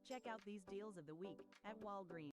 Check out these deals of the week at Walgreens.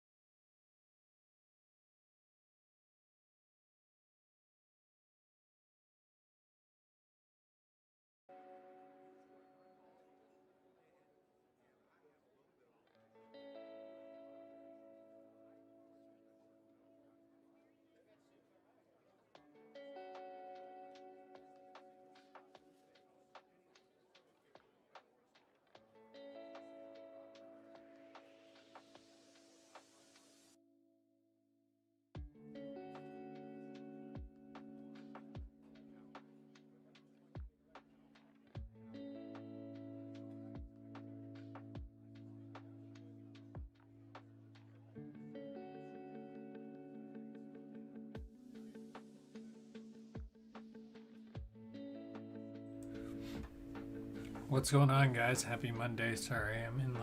What's going on, guys? Happy Monday. Sorry, I'm in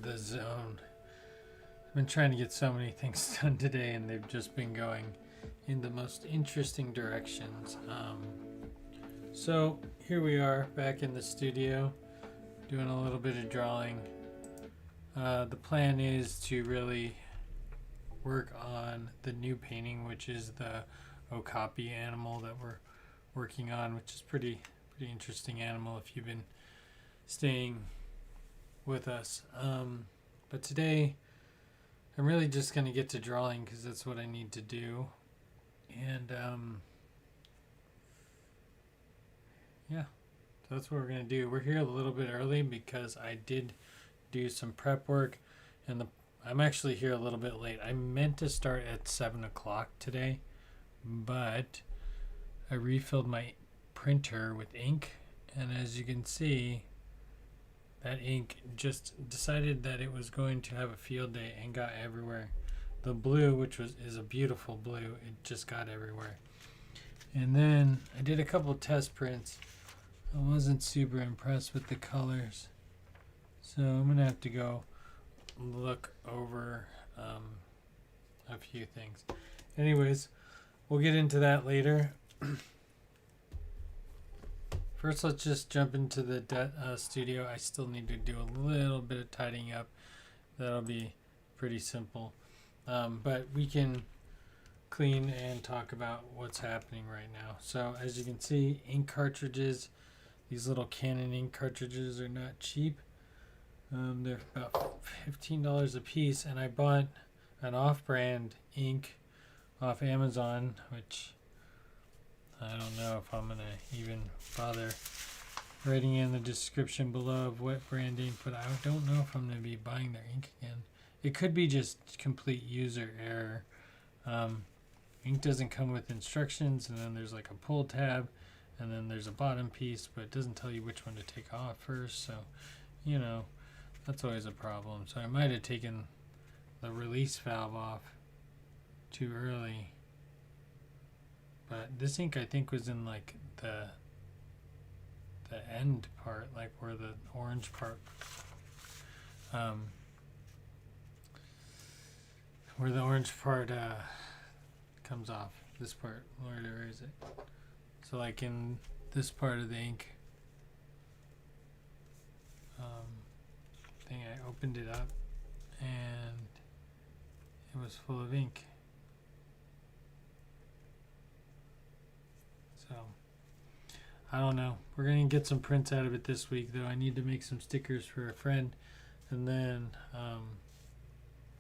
the zone. I've been trying to get so many things done today, and they've just been going in the most interesting directions. So here we are back in the studio doing a little bit of drawing. The plan is to really work on the new painting, which is the Okapi animal that we're working on, which is pretty interesting animal if you've been staying with us. But today I'm really just going to get to drawing because that's what I need to do. And yeah, so that's what we're going to do. We're here a little bit early because I did do some prep work, and I'm actually here a little bit late. I meant to start at 7 o'clock today, but I refilled my printer with ink, and as you can see, that ink just decided that it was going to have a field day and got everywhere. The blue, which is a beautiful blue, it just got everywhere. And then I did a couple test prints. I wasn't super impressed with the colors, so I'm gonna have to go look over a few things. Anyways, we'll get into that later. First, let's just jump into the studio. I still need to do a little bit of tidying up. That'll be pretty simple. But we can clean and talk about what's happening right now. So as you can see, ink cartridges, these little Canon ink cartridges are not cheap. They're about $15 a piece, and I bought an off-brand ink off Amazon, which I don't know if I'm going to even bother writing in the description below of what brand ink, but I don't know if I'm going to be buying their ink again. It could be just complete user error. Ink doesn't come with instructions, and then there's like a pull tab, and then there's a bottom piece, but it doesn't tell you which one to take off first, so, you know, that's always a problem. So I might have taken the release valve off too early. But this ink, I think, was in like the end part, like where the orange part, comes off. This part, where is it? So like in this part of the ink thing, I opened it up and it was full of ink. So, I don't know. We're going to get some prints out of it this week, though. I need to make some stickers for a friend. And then,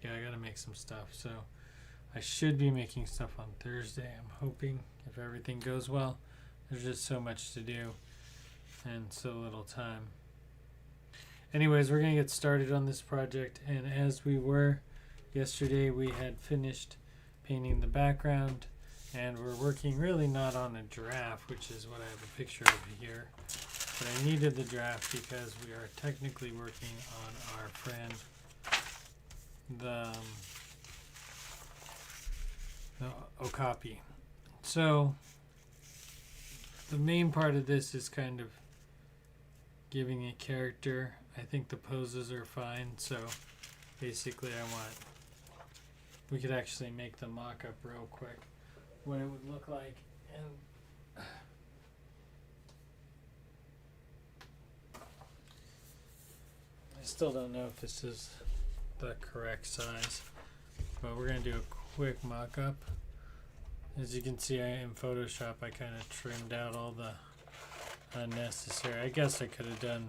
yeah, I got to make some stuff. So, I should be making stuff on Thursday. I'm hoping, if everything goes well. There's just so much to do and so little time. Anyways, we're going to get started on this project. And as we were yesterday, we had finished painting the background. And we're working really not on a giraffe, which is what I have a picture of here. But I needed the giraffe because we are technically working on our friend, the Okapi. So the main part of this is kind of giving it character. I think the poses are fine. So basically we could actually make the mock-up real quick. What it would look like, and I still don't know if this is the correct size. But we're going to do a quick mock-up. As you can see, in Photoshop, I kind of trimmed out all the unnecessary. I guess I could have done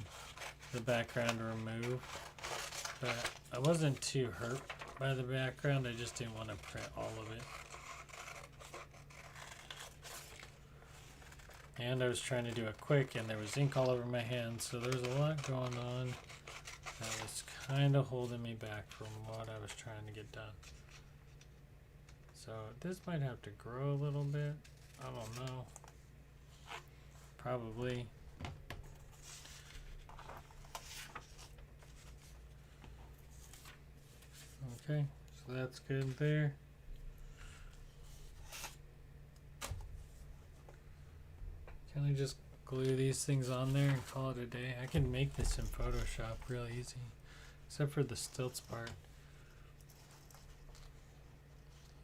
the background remove, but I wasn't too hurt by the background. I just didn't want to print all of it. And I was trying to do it quick, and there was ink all over my hands, so there was a lot going on that was kind of holding me back from what I was trying to get done. So this might have to grow a little bit. I don't know. Probably. Okay, so that's good there. Can I just glue these things on there and call it a day? I can make this in Photoshop real easy, except for the stilts part.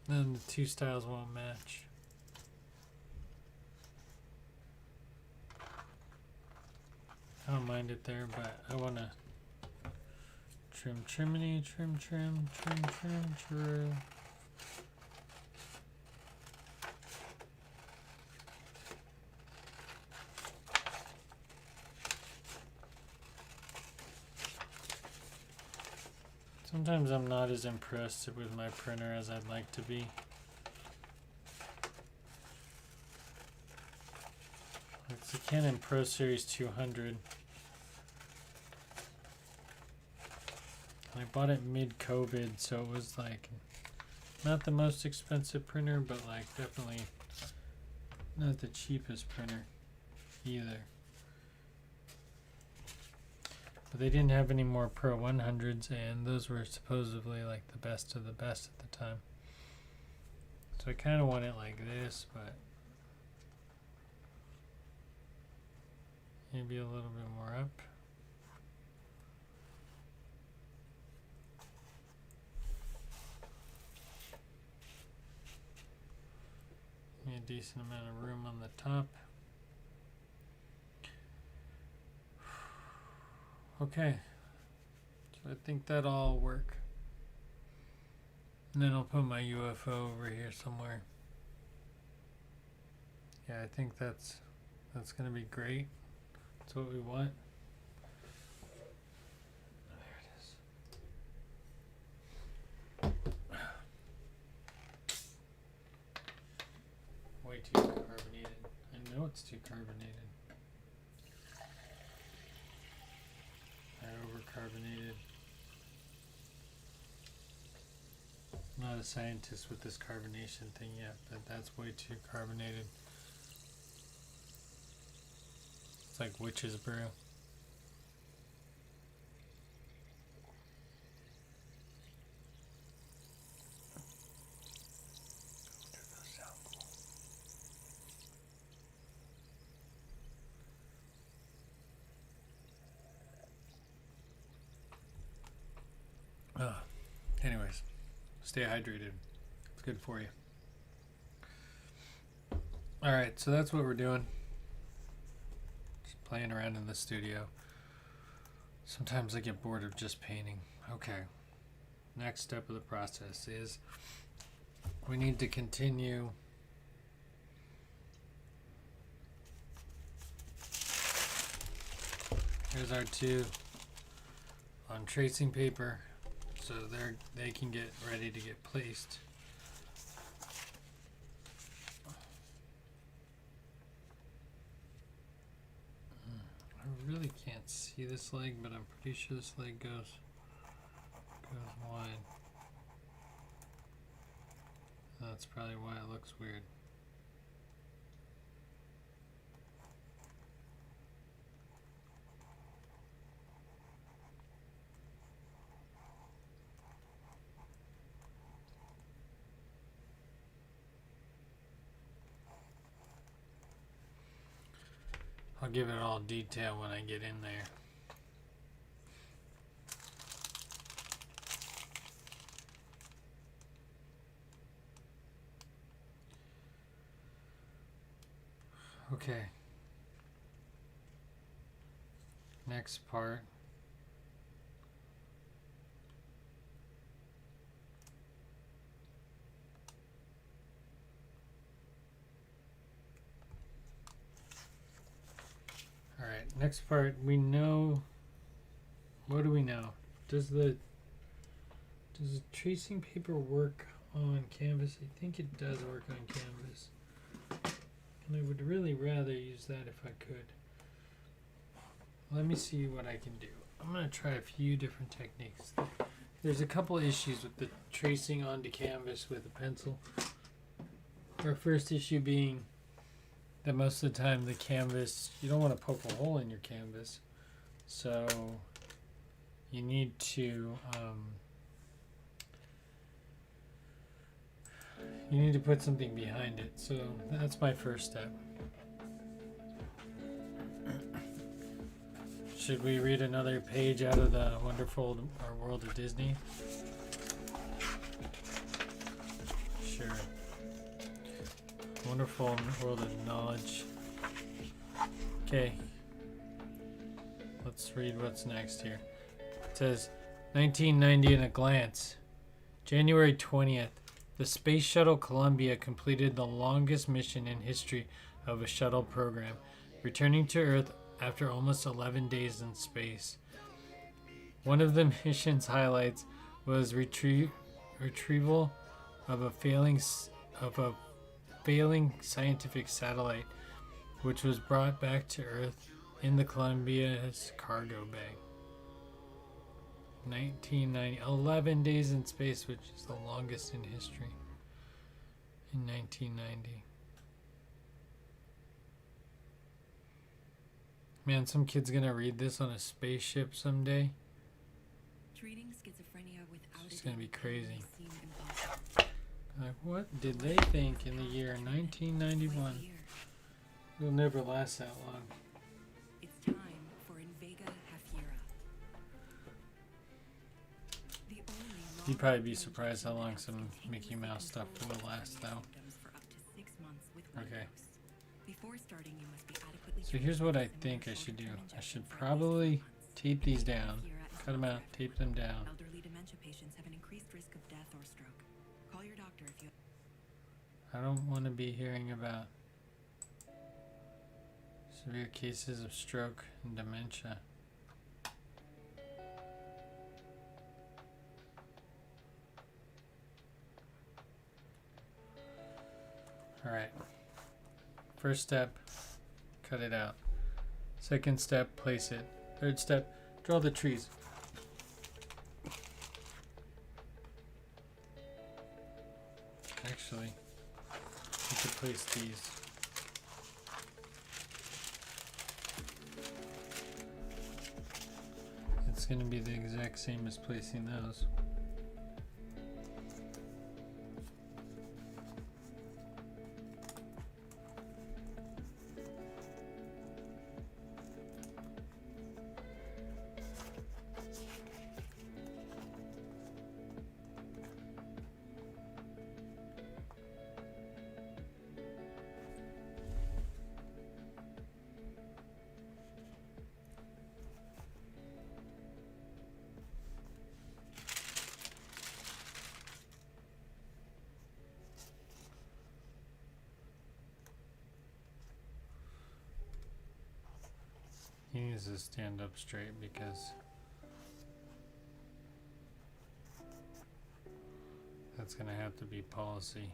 Then the two styles won't match. I don't mind it there, but I want to trim, trim, trim, trim, trim, trim, trim. Sometimes I'm not as impressed with my printer as I'd like to be. It's the Canon Pro Series 200. I bought it mid-COVID, so it was like not the most expensive printer, but like definitely not the cheapest printer either. But they didn't have any more Pro 100s, and those were supposedly like the best of the best at the time. So I kind of want it like this, but maybe a little bit more up. A decent amount of room on the top. Okay, so I think that'll all work. And then I'll put my UFO over here somewhere. Yeah, I think that's gonna be great. That's what we want. There it is. Way too carbonated. I know it's too carbonated. Overcarbonated. I'm not a scientist with this carbonation thing yet, but that's way too carbonated. It's like witch's brew. Anyways, stay hydrated. It's good for you. Alright, so that's what we're doing. Just playing around in the studio. Sometimes I get bored of just painting. Okay. Next step of the process is we need to continue here's our two on tracing paper. So they can get ready to get placed. I really can't see this leg, but I'm pretty sure this leg goes wide. That's probably why it looks weird. I'll give it all detail when I get in there. Okay. Next part Next part, we know. What do we know? Does the tracing paper work on canvas? I think it does work on canvas. And I would really rather use that if I could. Let me see what I can do. I'm going to try a few different techniques. There's a couple issues with the tracing onto canvas with a pencil. Our first issue being that most of the time the canvas, you don't want to poke a hole in your canvas. So you need to put something behind it. So that's my first step. Should we read another page out of the Wonderful World of Disney? Sure. Wonderful World of Knowledge. Okay. Let's read what's next here. It says 1990 in a glance. January 20th. The Space Shuttle Columbia completed the longest mission in history of a shuttle program, returning to Earth after almost 11 days in space. One of the mission's highlights was retrieval of a failing scientific satellite, which was brought back to Earth in the Columbia's cargo bay. 1990, 11 days in space, which is the longest in history. In 1990. Man, some kid's gonna read this on a spaceship someday. Treating schizophrenia without It's gonna be crazy. seem impossible. Like, what did they think in the year 1991? Here, It'll never last that long. it's time for Invega Hafira. The only You'd probably be surprised how long some Mickey Mouse stuff will last, though. for up to 6 months with one Okay. dose. Before starting, you must be adequately So here's what I think I should do. I should probably tape these down, cut them out, tape them down. Elderly dementia patients have an increased risk of death or stroke. Call your doctor if you I don't want to be hearing about severe cases of stroke and dementia. Alright. First step, cut it out. Second step, place it. Third step, draw the trees. Actually, we could place these. It's going to be the exact same as placing those. He needs to stand up straight because that's going to have to be policy.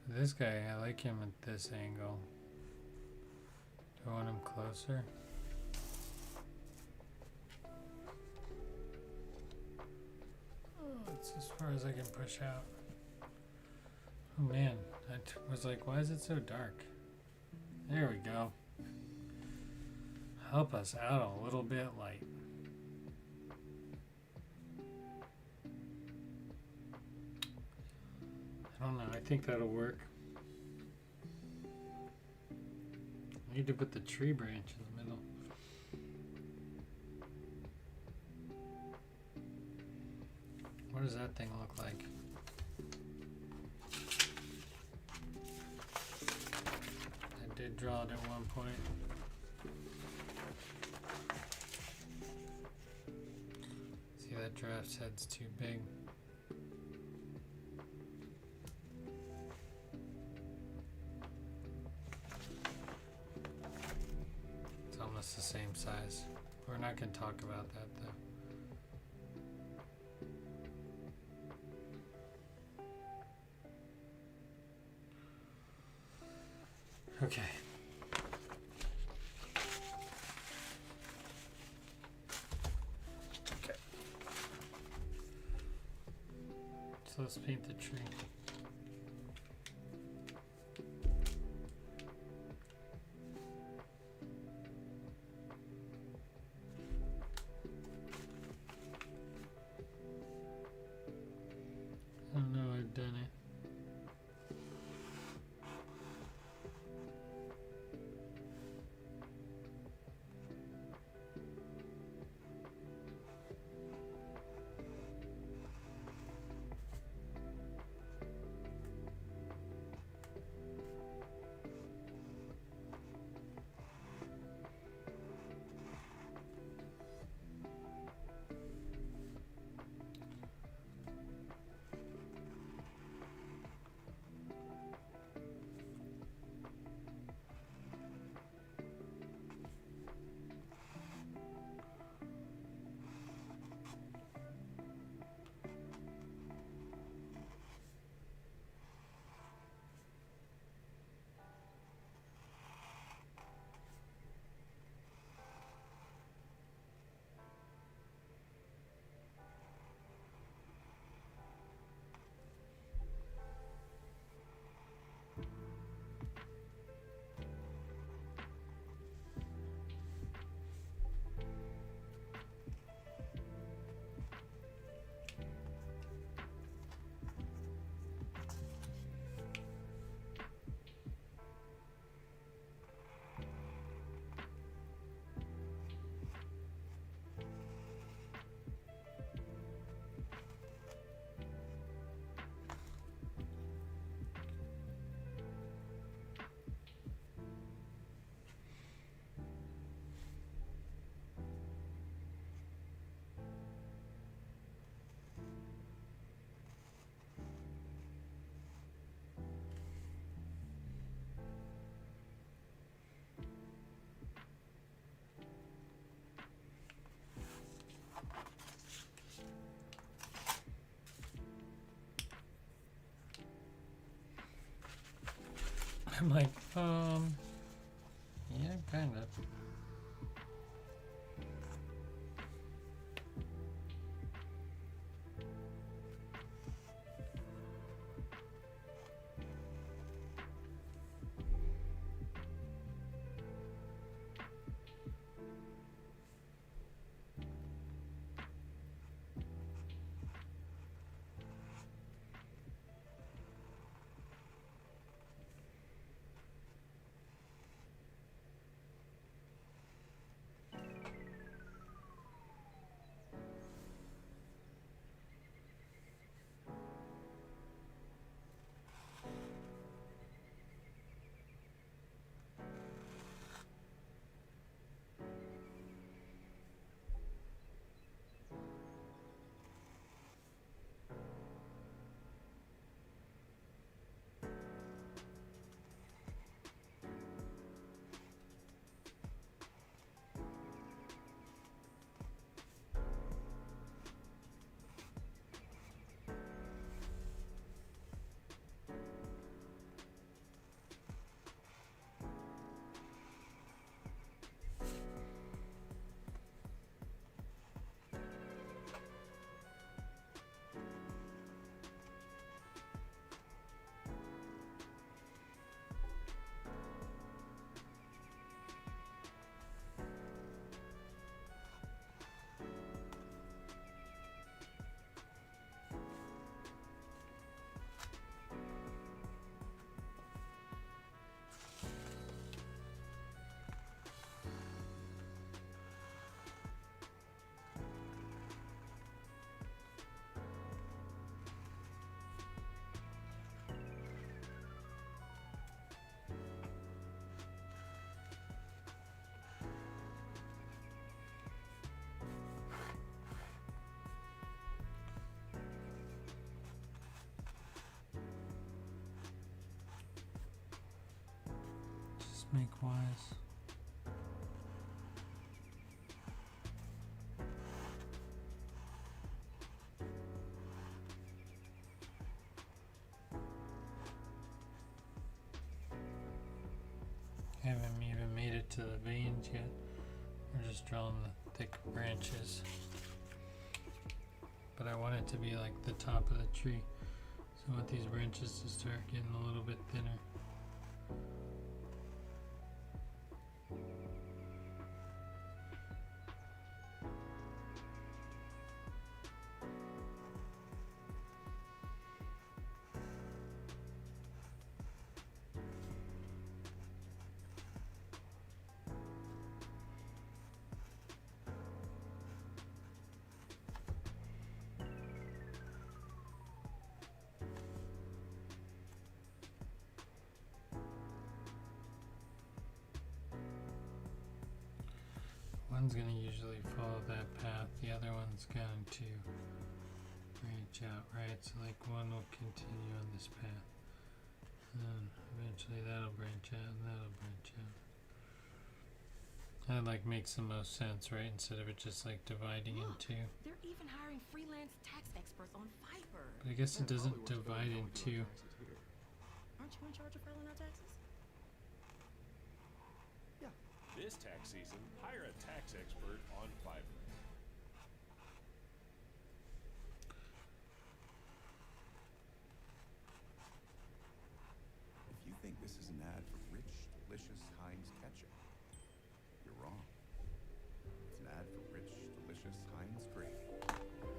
This guy, I like him at this angle. Do I want him closer? Oh, it's as far as I can push out. Oh man, I was like, why is it so dark? There we go. Help us out a little bit, light. I don't know, I think that'll work. I need to put the tree branch in the middle. What does that thing look like? I did draw it at one point. See, that giraffe's head's too big. same size. We're not going to talk about that though. Okay. Okay. So let's paint the tree. Oh no, I've done it. I'm like, yeah, kind of. Make wise. to the veins yet. We're just drawing the thick branches. But I want it to be like the top of the tree. So I want these branches to start getting a little bit thinner. One's going to usually follow that path, the other one's going to branch out, right? So like one will continue on this path, and then eventually that'll branch out and that'll branch out. That like makes the most sense, right? Instead of it just like dividing in two. They're even hiring freelance tax experts on Fiverr. But I guess it doesn't divide in two. Aren't you in charge of filing our taxes? This tax season, hire a tax expert on Fiverr. If you think this is an ad for rich, delicious Heinz ketchup, you're wrong. It's an ad for rich, delicious Heinz gravy.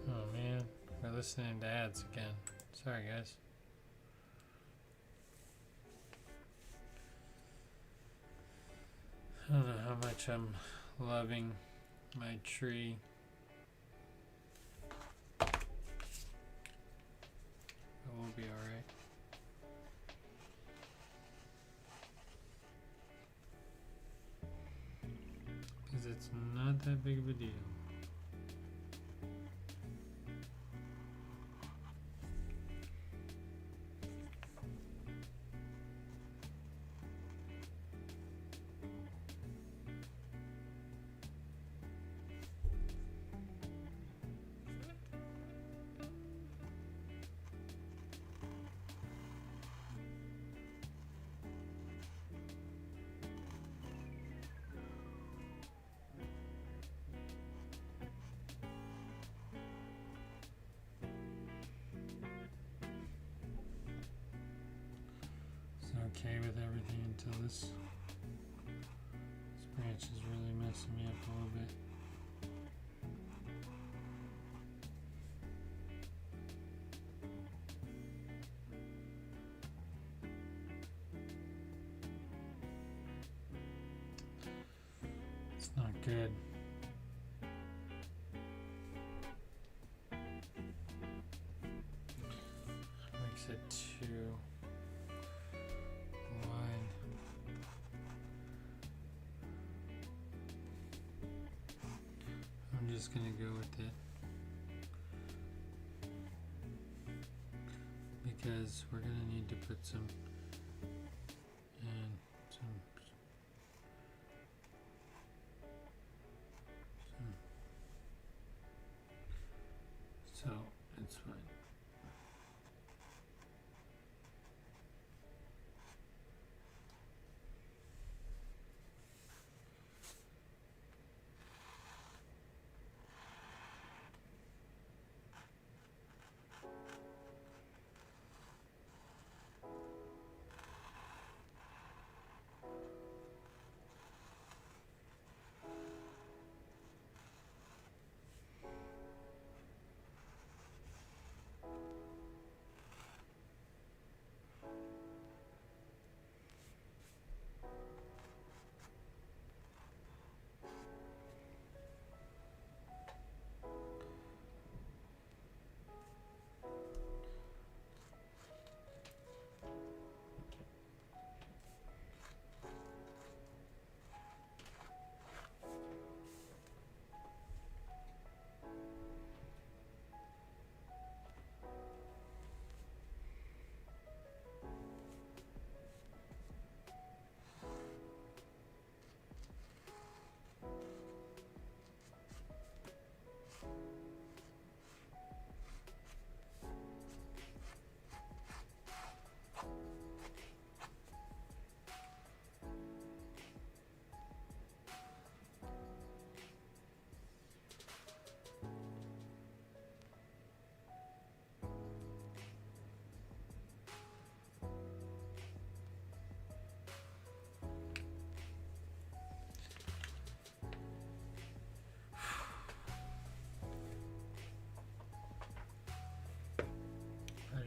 Oh man, we're listening to ads again. Sorry guys. I don't know how much I'm loving my tree. But we'll be alright. Because it's not that big of a deal. Okay with everything until this branch is really messing me up a little bit. It's not good. Makes it too wide. I'm just gonna go with it because we're gonna need to put some and some so it's fine.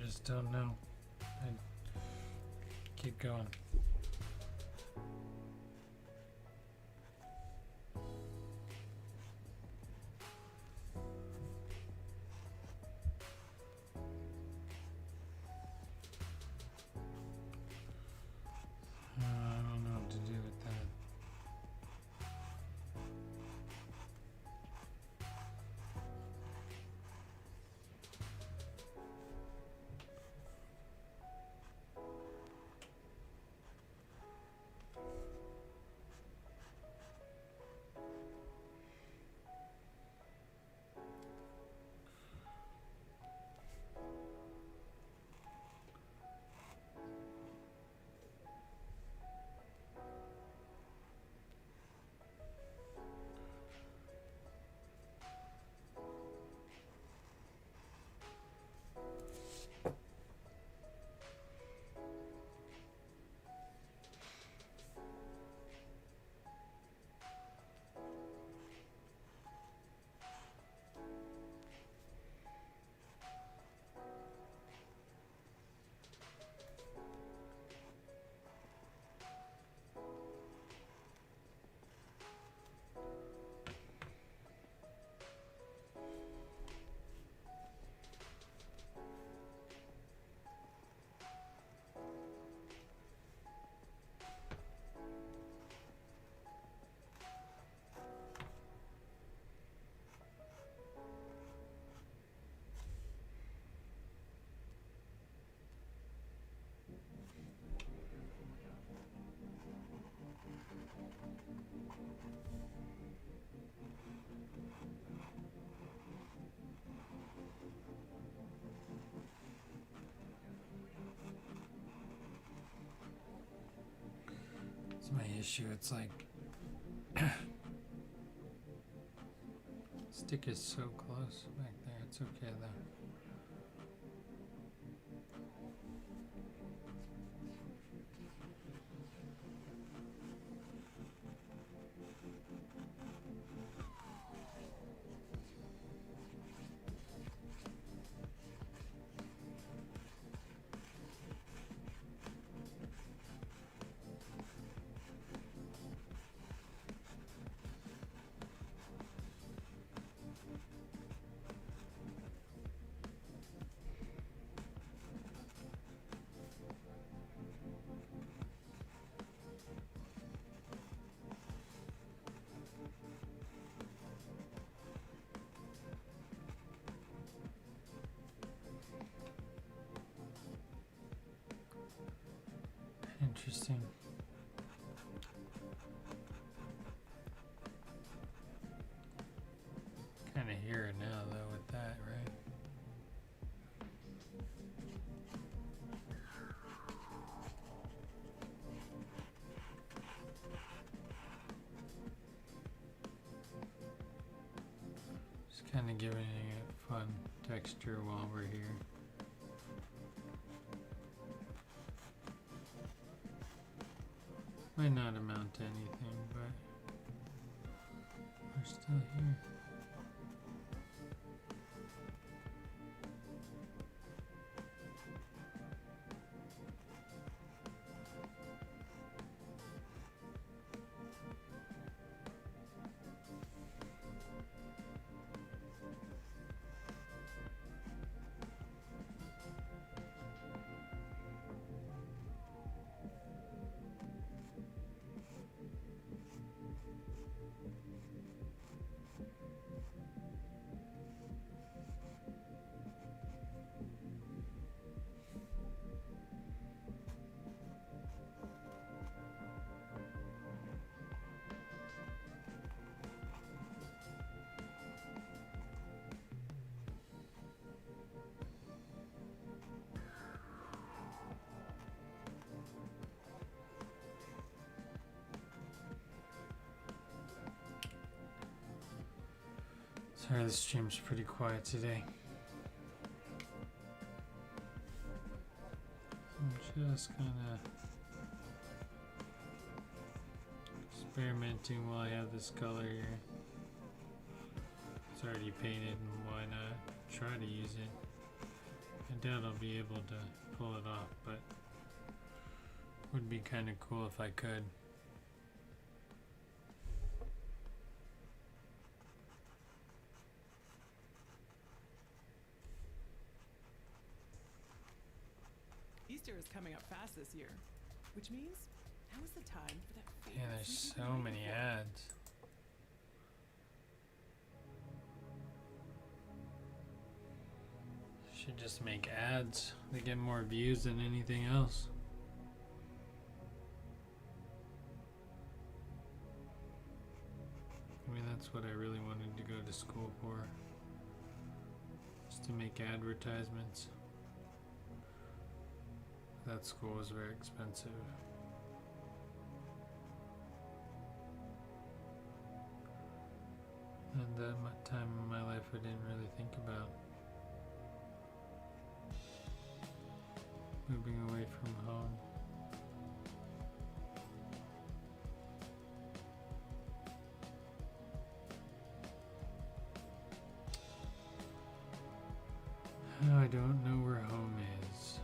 just don't know. I keep going. I don't know what to do with that. It's my issue. It's like stick is so close back there. It's okay though. Interesting. Kind of hear it now, though, with that, right? Just kind of giving it a fun texture while we're here. Might not amount to anything, but we're still here. Sorry, the stream's pretty quiet today. I'm just kind of experimenting while I have this color here. It's already painted, and why not try to use it? I doubt I'll be able to pull it off, but would be kind of cool if I could. Easter is coming up fast this year, which means now is the time for that. Yeah, there's so many ads. Should just make ads. They get more views than anything else. I mean, that's what I really wanted to go to school for. Just to make advertisements. That school was very expensive. And that time in my life I didn't really think about moving away from home. Now I don't know where home is.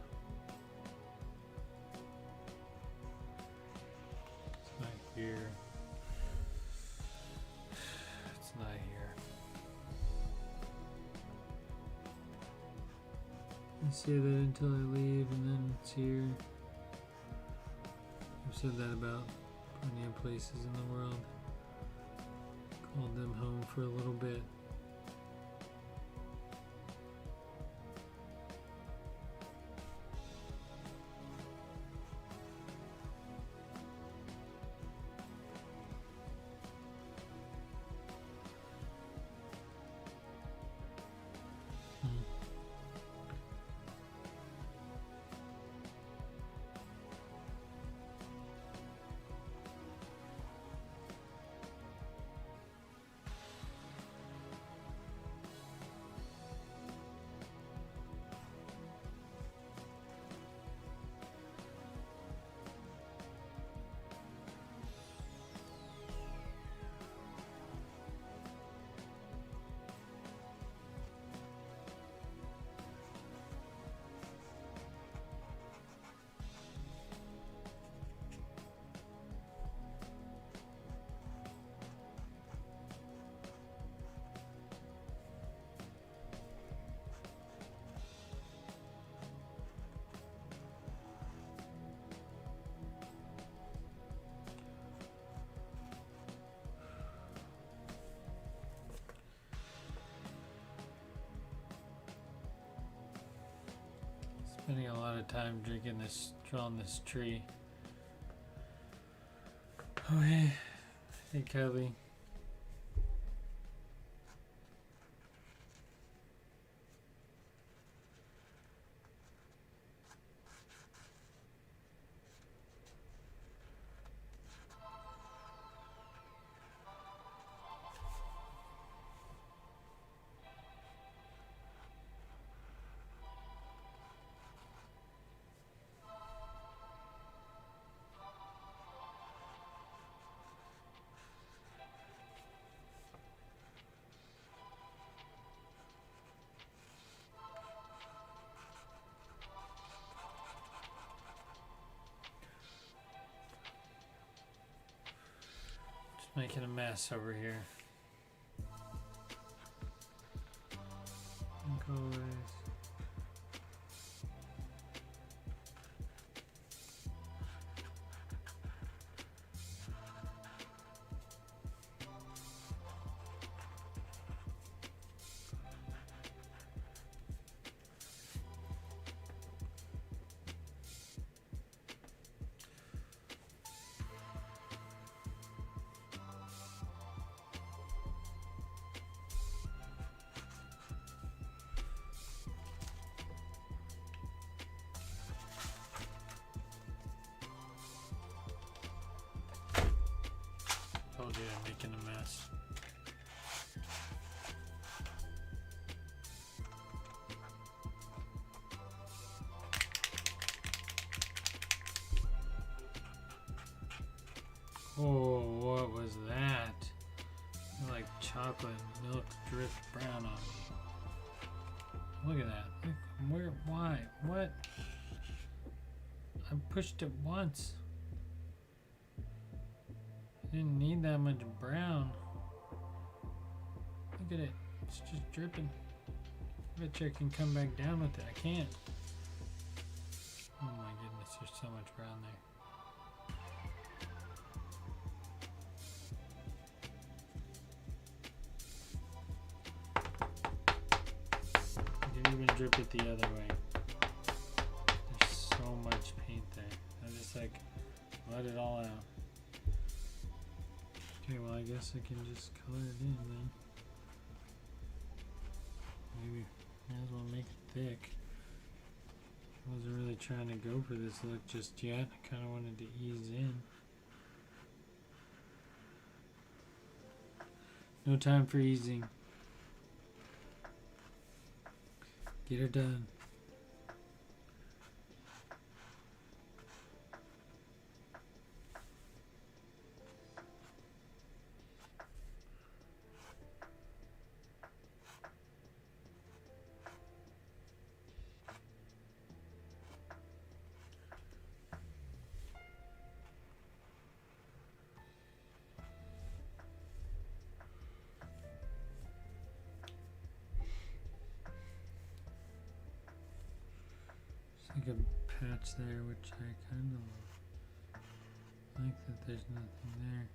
It's not here. It's not here. I say that until I leave and then it's here. I've said that about plenty of places in the world. Called them home for a little bit. Spending a lot of time drawing this tree. Oh hey Kelly. Making a mess over here. Like always. Told you I'm making a mess. Oh, what was that? Like chocolate milk dripped brown on me. Look at that. Look Where? Why? What? I pushed it once. I didn't need that much brown. Look at it. It's just dripping. I bet you I can come back down with it. I can't. Oh my goodness, there's so much brown there. You can even drip it the other way. There's so much paint there. I just like let it all out. Okay, well I guess I can just color it in then. Maybe might as well make it thick. I wasn't really trying to go for this look just yet. I kind of wanted to ease in. No time for easing. Get her done. Like a patch there, which I kind of like that there's nothing there.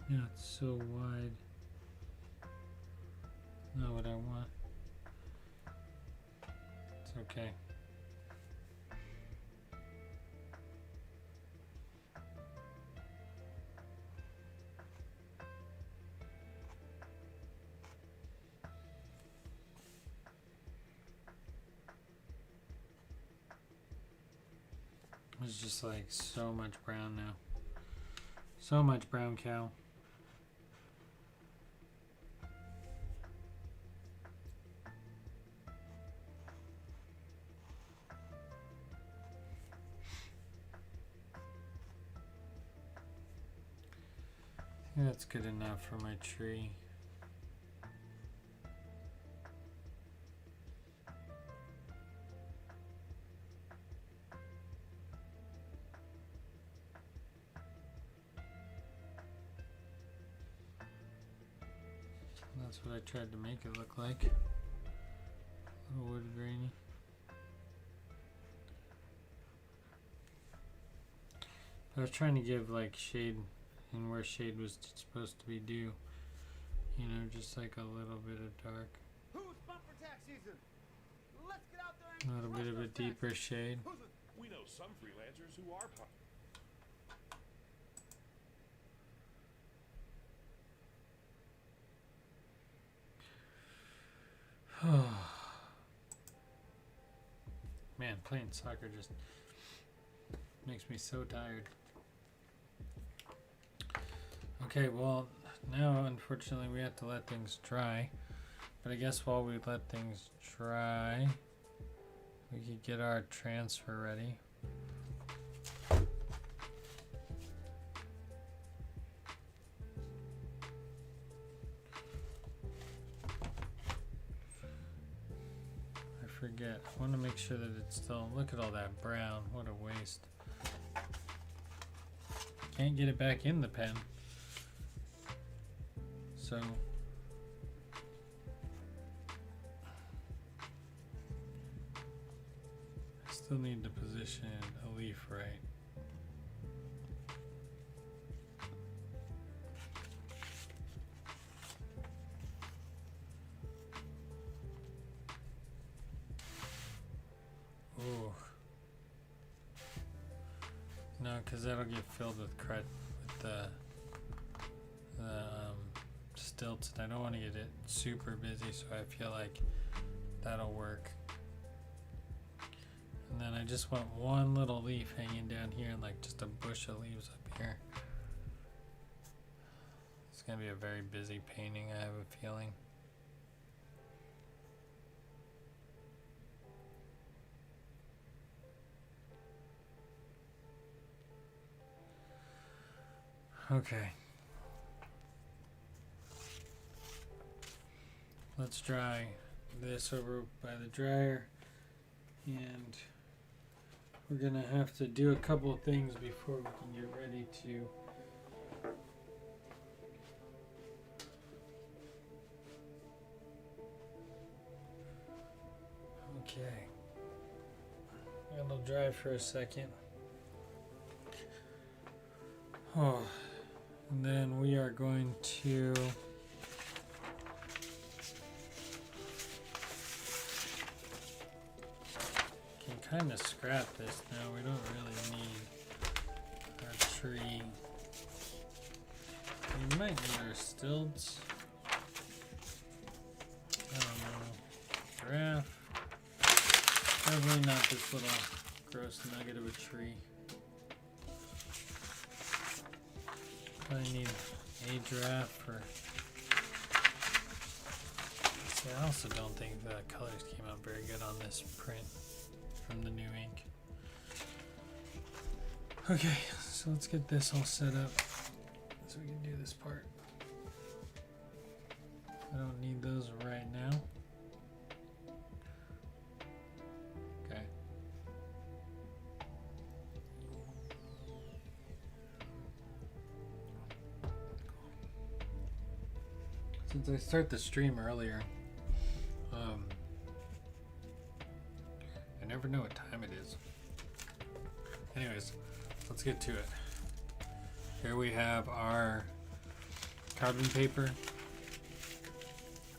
Yeah, it's so wide. Not what I want. It's okay. There's just like so much brown now. So much brown cow. I think that's good enough for my tree. That's what I tried to make it look like. A little wood grainy. I was trying to give like shade and where shade was supposed to be due. You know, just like a little bit of dark. Who's bumper tax season? Let's get out there and A little bit of a deeper shade. We know some freelancers who are Man, playing soccer just makes me so tired. Okay, well, now unfortunately we have to let things dry. But I guess while we let things dry, we could get our transfer ready. I forget. I want to make sure that it's still... Look at all that brown. What a waste. Can't get it back in the pen. So... I still need to position a leaf right. Ooh. No, because that'll get filled with the stilts, and I don't want to get it super busy, so I feel like that'll work. And then I just want one little leaf hanging down here and like just a bush of leaves up here. It's gonna be a very busy painting, I have a feeling. Okay. Let's dry this over by the dryer, and we're gonna have to do a couple of things before we can get ready to okay. It'll dry for a second. Oh, and then we are going to can kind of scrap this now. We don't really need our tree. We might need our stilts. I don't know. Giraffe. Probably not this little gross nugget of a tree. Probably need a giraffe for. See, I also don't think the colors came out very good on this print from the new ink. Okay, so let's get this all set up so we can do this part. I don't need those right now. Okay. Since I start the stream earlier, I never know what time it is. Anyways, let's get to it. Here we have our carbon paper.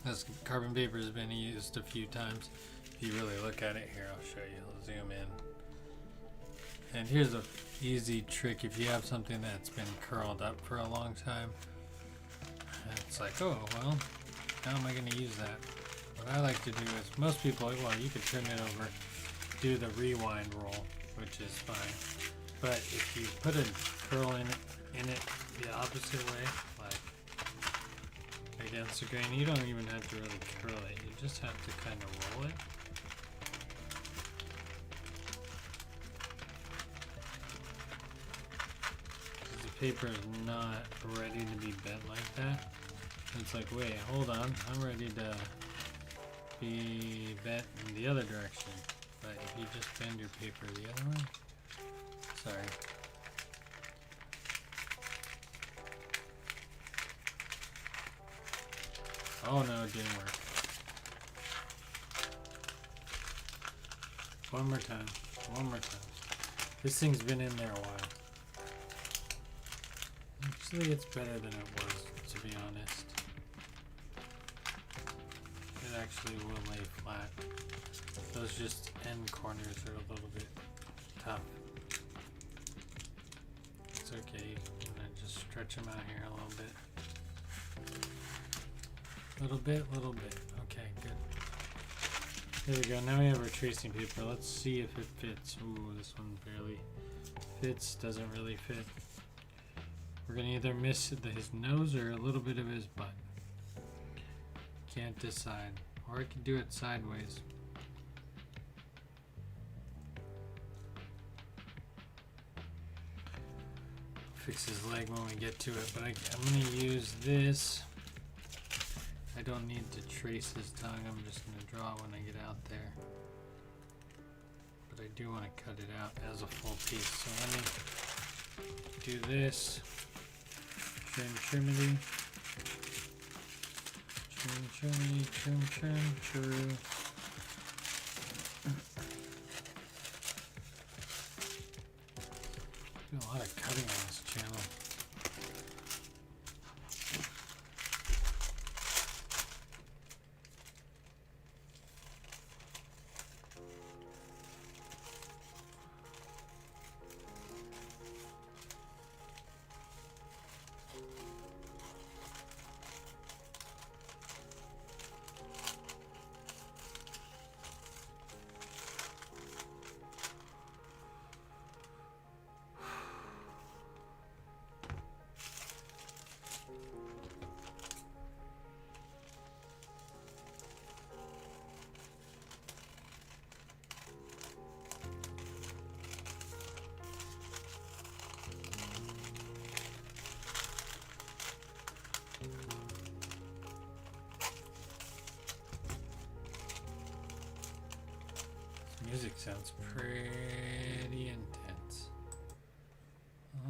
This carbon paper has been used a few times. If you really look at it here, I'll show you. I'll zoom in. And here's a easy trick if you have something that's been curled up for a long time. It's like, oh, well, how am I going to use that? What I like to do is, most people, well, you could turn it over, do the rewind roll, which is fine. But if you put a curl in it the opposite way, like against the grain, you don't even have to really curl it. You just have to kind of roll it. Because the paper is not ready to be bent like that. It's like, wait, hold on, I'm ready to be bent in the other direction. But if you just bend your paper the other way, sorry. Oh no, it didn't work. One more time. One more time. This thing's been in there a while. Actually, it's better than it was, to be honest. It actually will lay flat. Those just end corners are a little bit tough. It's okay, I'm gonna just stretch them out here a little bit. Little bit. Okay, good. There we go. Now we have our tracing paper. Let's see if it fits. Ooh, this one barely fits. Doesn't really fit. We're gonna either miss his nose or a little bit of his butt. Can't decide. Or I could do it sideways. Fix his leg when we get to it, but I'm gonna use this. I don't need to trace his tongue, I'm just gonna draw it when I get out there. But I do want to cut it out as a full piece, so let me do this. Trimity. Trim. Do a lot of cutting on this channel. Music sounds pretty intense.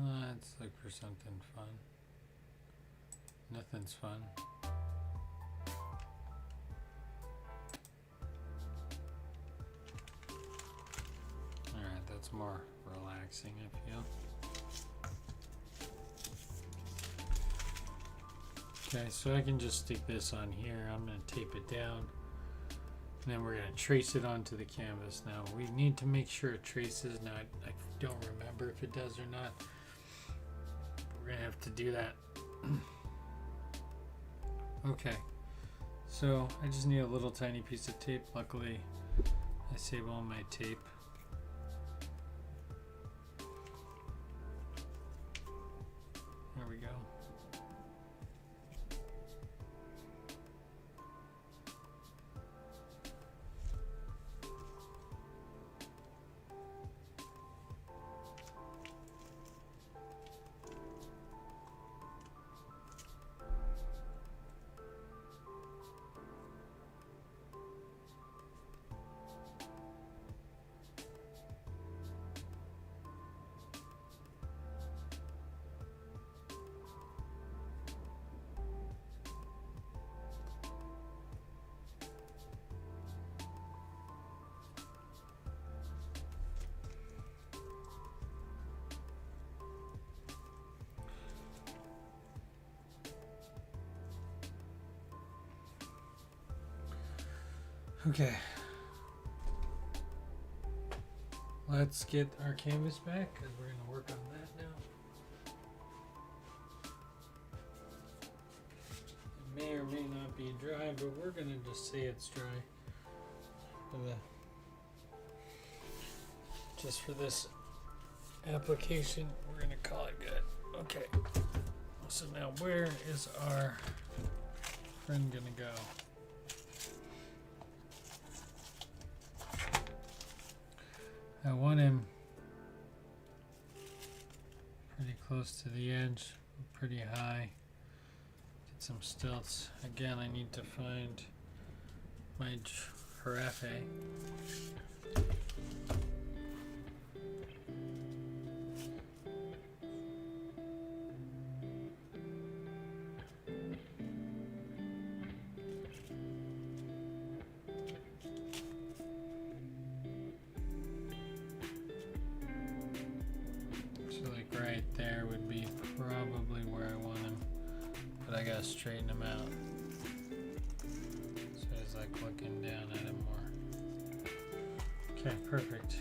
Let's look for something fun. Nothing's fun. Alright, that's more relaxing, I feel. Okay, so I can just stick this on here. I'm going to tape it down. And then we're going to trace it onto the canvas. Now, we need to make sure it traces. Now, I don't remember if it does or not. We're going to have to do that. Okay. So, I just need a little tiny piece of tape. Luckily, I save all my tape. There we go. Okay. Let's get our canvas back because we're going to work on that now. It may or may not be dry, but we're going to just say it's dry for just for this application. We're going to call it good. Okay. So now where is our friend going to go? I want him pretty close to the edge, pretty high. Get some stilts. Again, I need to find my giraffe. Right there would be probably where I want him, but I gotta straighten him out. So he's like looking down at him more. Okay, perfect.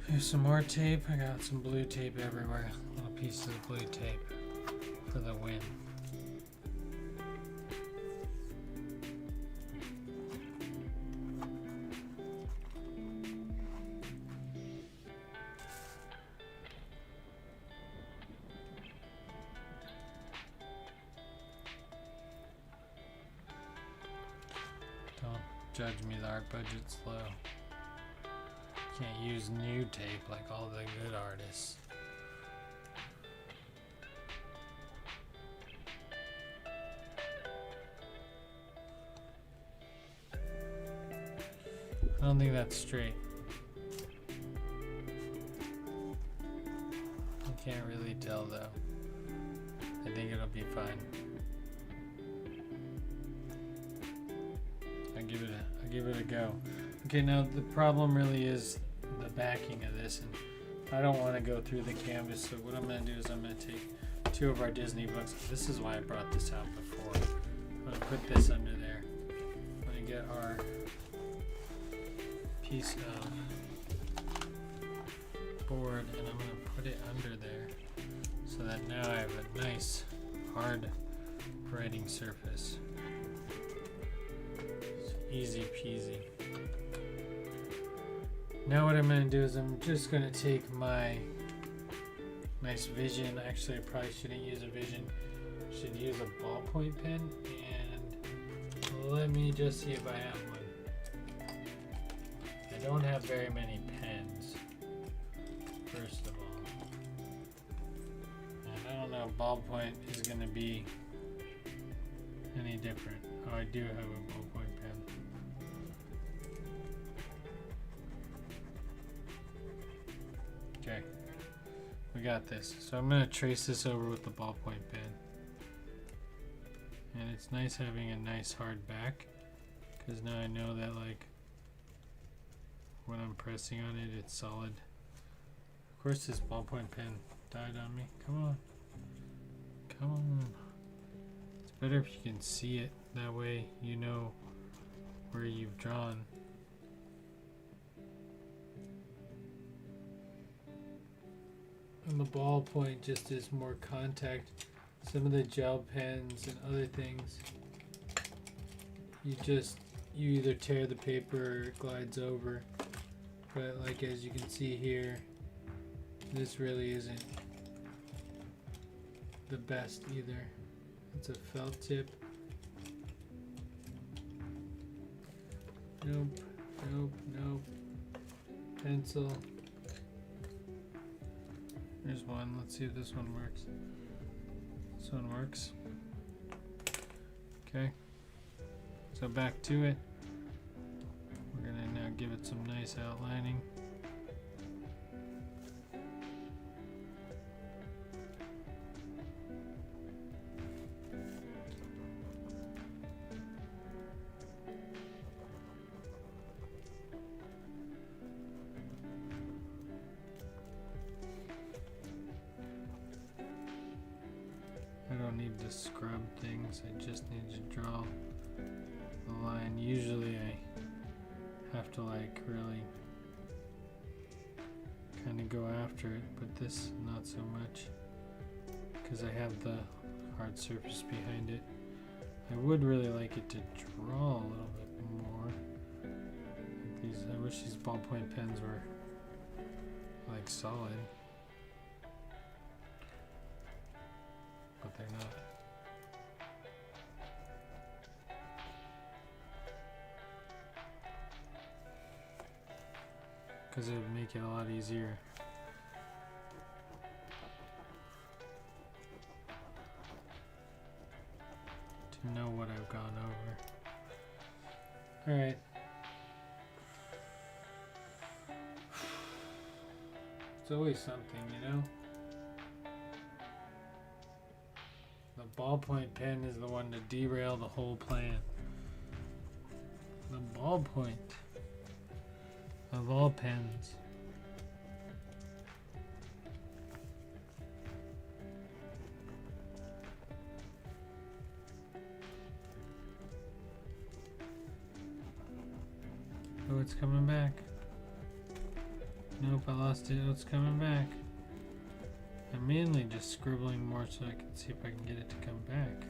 Here's some more tape. I got some blue tape everywhere. Little pieces of blue tape for the win. Judge me, the art budget's low. Can't use new tape like all the good artists. I don't think that's straight. I can't really tell though. I think it'll be fine. I'll give it a go. Okay, now the problem really is the backing of this, and I don't want to go through the canvas, so what I'm going to do is I'm going to take two of our Disney books. This is why I brought this out before. I'm going to put this under there. I'm going to get our piece of board, and I'm going to put it under there so that now I have a nice hard writing surface. Easy peasy. Now what I'm going to do is I'm just going to take my nice Vision. Actually, I probably shouldn't use a Vision. I should use a ballpoint pen. And let me just see if I have one. I don't have very many pens, first of all. And I don't know if ballpoint is going to be any different. Oh, I do have a ballpoint pen. Okay. We got this. So I'm going to trace this over with the ballpoint pen. And it's nice having a nice hard back, because now I know that like when I'm pressing on it, it's solid. Of course this ballpoint pen died on me. Come on. Come on. It's better if you can see it. That way you know where you've drawn. And the ballpoint just is more contact. Some of the gel pens and other things, you either tear the paper or it glides over. But like as you can see here, this really isn't the best either. It's a felt tip. Nope, nope, nope. Pencil. There's one. Let's see if this one works. This one works. Okay. So back to it. We're gonna now give it some nice outlining. I don't need to scrub things, I just need to draw the line. Usually I have to like really kind of go after it, but this not so much because I have the hard surface behind it. I would really like it to draw a little bit more. Like these, I wish these ballpoint pens were like solid. But they're not. Because it would make it a lot easier. To know what I've gone over. Alright. It's always something, you know? The ballpoint pen is the one to derail the whole plan. The ballpoint of all pens. Oh, it's coming back. Nope, I lost it. Oh, it's coming back. I'm mainly just scribbling more so I can see if I can get it to come back.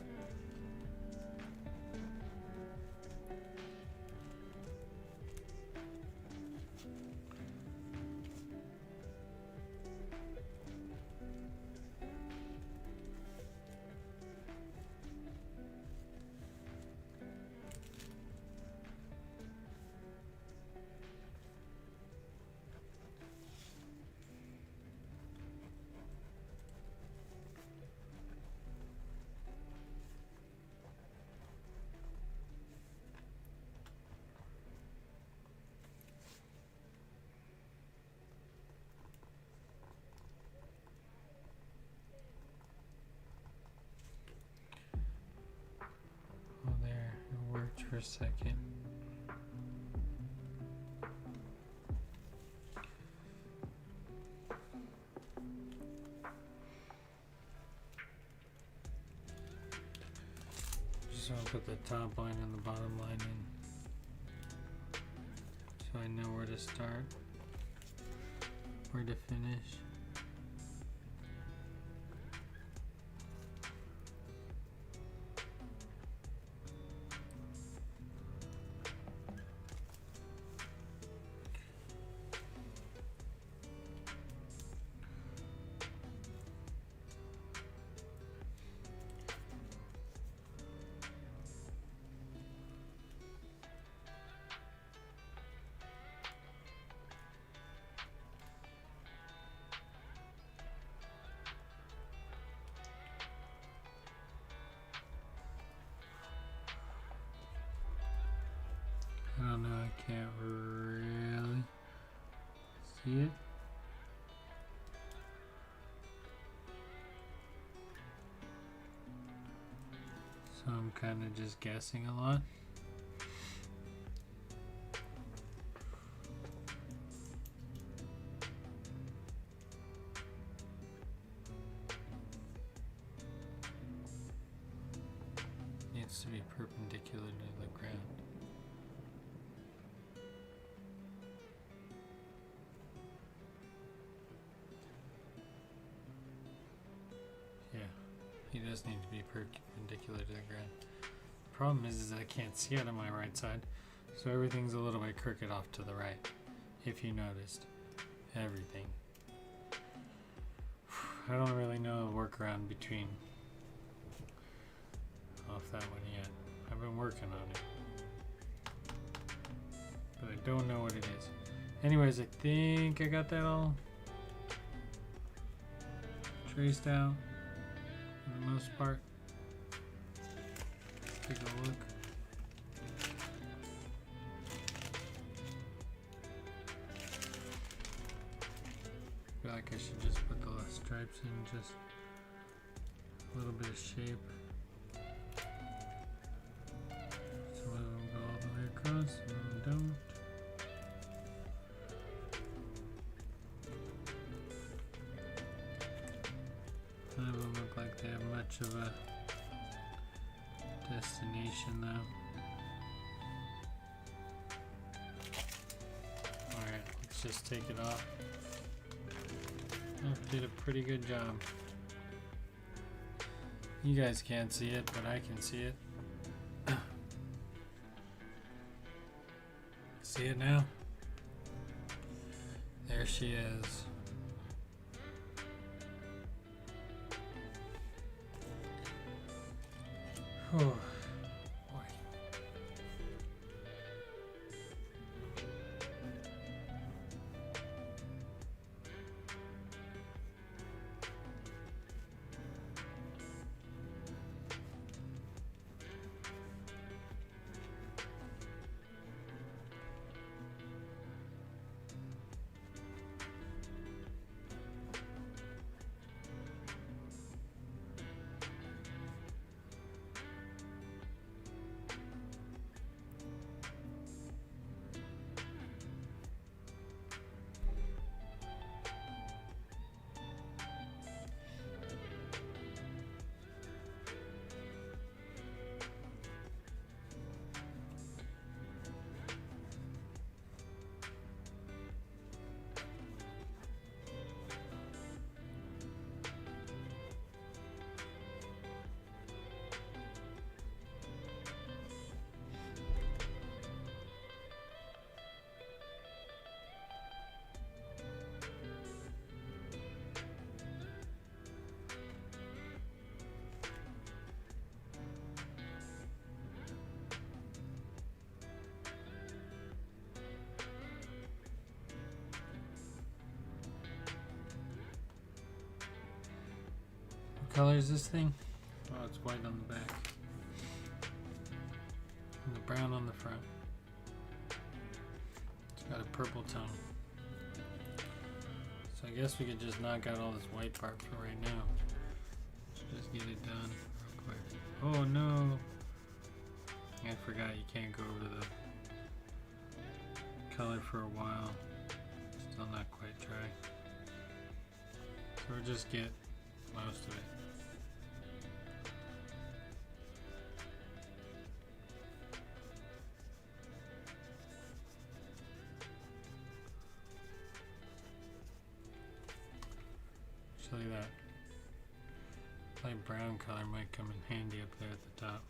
Oh, there, it worked for a second. Just want to put the top line and the bottom line in so I know where to start, where to finish. I don't know, I can't really see it. I'm kind of just guessing a lot. Needs to be perpendicular to the ground. Yeah, he does need to be perpendicular to the ground. Problem is that I can't see it on my right side, so everything's a little bit crooked off to the right, if you noticed. Everything. I don't really know a workaround between off that one yet. I've been working on it, but I don't know what it is. Anyways, I think I got that all traced out for the most part. Take a look. I feel like I should just put the stripes in just a little bit of shape. Some of them go all the way across, some of them don't. None of them look like they have much of a destination though. Alright, let's just take it off. I did a pretty good job. You guys can't see it, but I can see it. See it now? There she is. Whew. Boy. What color is this thing? Oh, it's white on the back. And the brown on the front. It's got a purple tone. So I guess we could just knock out all this white part for right now. Let's just get it done real quick. Oh no! I forgot you can't go over the color for a while. Still not quite dry. So we'll just get most of it. Show you that light brown color might come in handy up there at the top.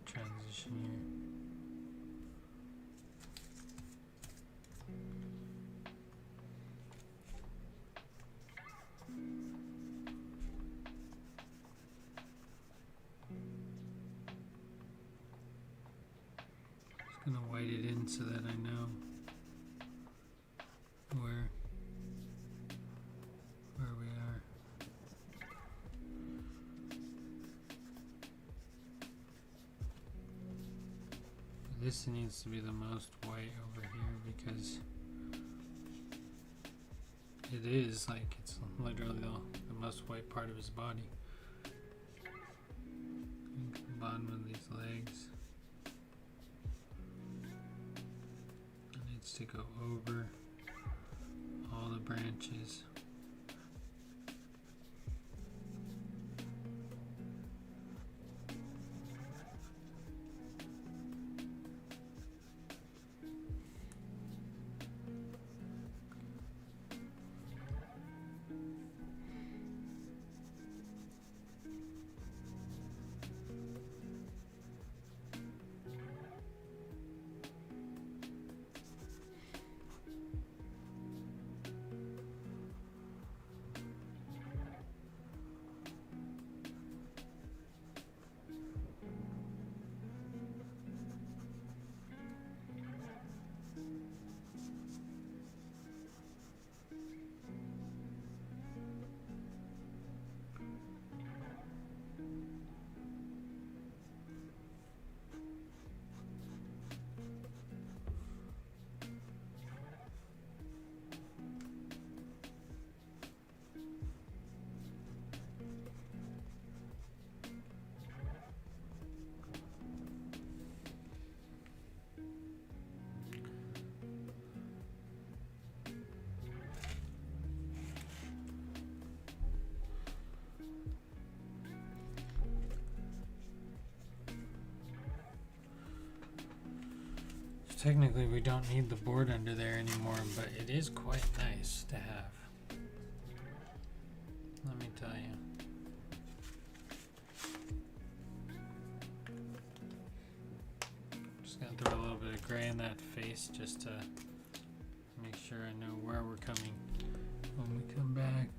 Transition here. Just gonna white it in so that I know where we are. This needs to be the most white over here because it is like it's literally the most white part of his body. And the bottom of these legs. It needs to go over all the branches. Technically, we don't need the board under there anymore, but it is quite nice to have. Let me tell you. Just gonna throw a little bit of gray in that face just to make sure I know where we're coming when we come back.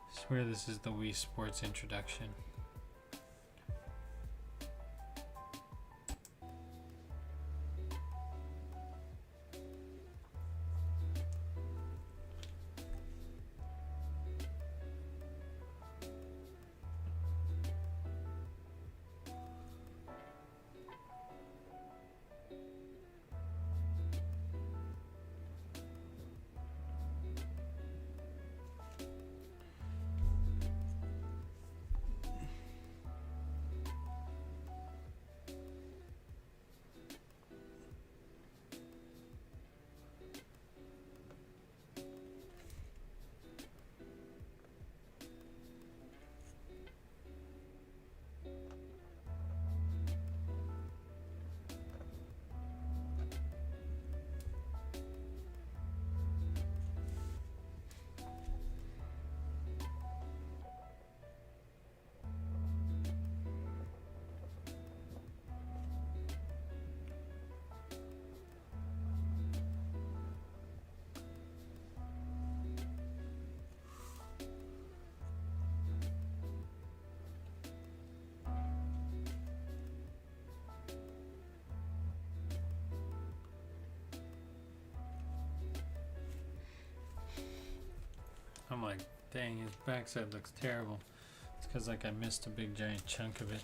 I swear this is the Wii Sports introduction. I'm like, dang, his backside looks terrible. It's because like I missed a big giant chunk of it.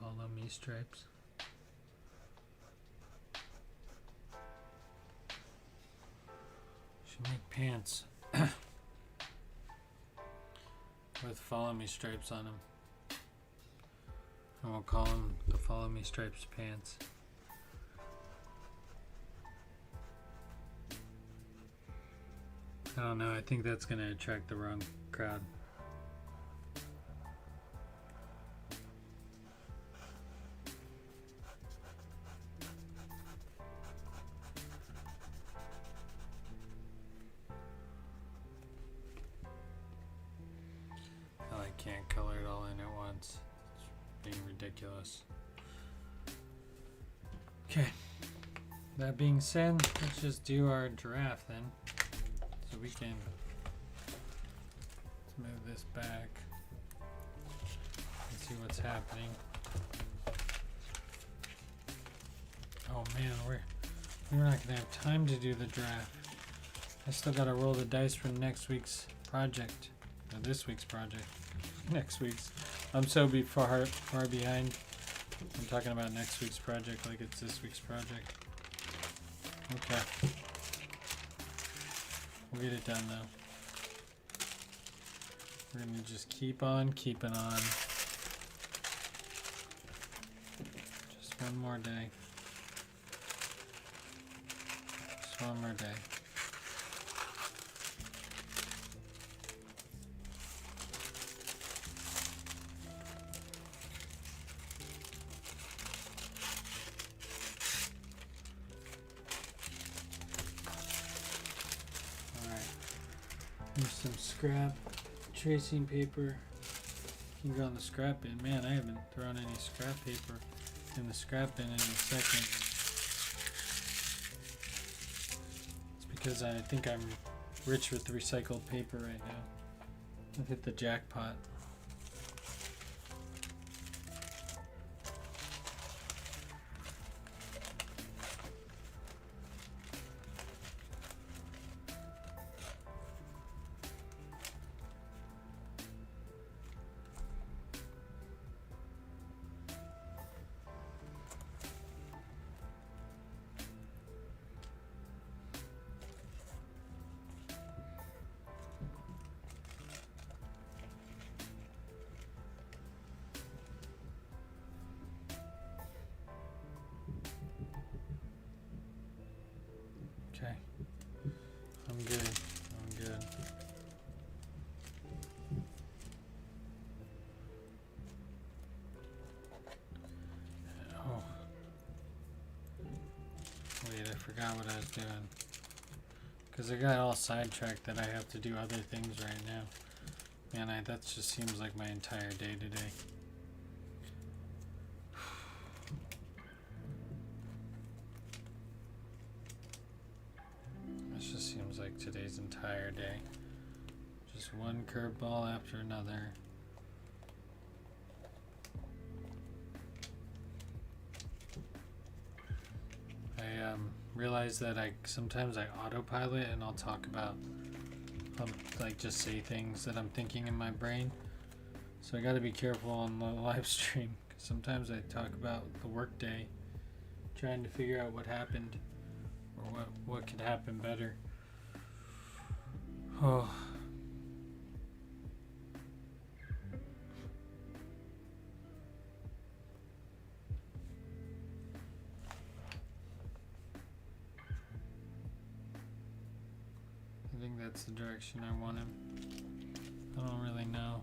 Follow me, Stripes. Should make pants. with follow me stripes on them. And we'll call them the follow me stripes pants. I don't know, I think that's gonna attract the wrong crowd. Oh, I can't color it all in at once. It's being ridiculous. Okay. That being said, let's just do our giraffe then. So we can let's move this back and see what's happening. Oh man, we're not gonna have time to do the draft. I still gotta roll the dice for next week's project. Or this week's project. Next week's. I'm so far behind. I'm talking about next week's project like it's this week's project. Okay. We'll get it done though. We're gonna just keep on keeping on. Just one more day. Just one more day. Here's some scrap tracing paper. You can go in the scrap bin. Man, I haven't thrown any scrap paper in the scrap bin in a second. It's because I think I'm rich with recycled paper right now. I've hit the jackpot. Okay. I'm good. I'm good. Oh. Wait, I forgot what I was doing. Because I got all sidetracked that I have to do other things right now. Man, that just seems like my entire day today. Like today's entire day. Just one curveball after another. I realize that sometimes I autopilot and I'll talk about like just say things that I'm thinking in my brain. So I got to be careful on the live stream because sometimes I talk about the workday, trying to figure out what happened or what could happen better. Oh. I think that's the direction I want him. I don't really know.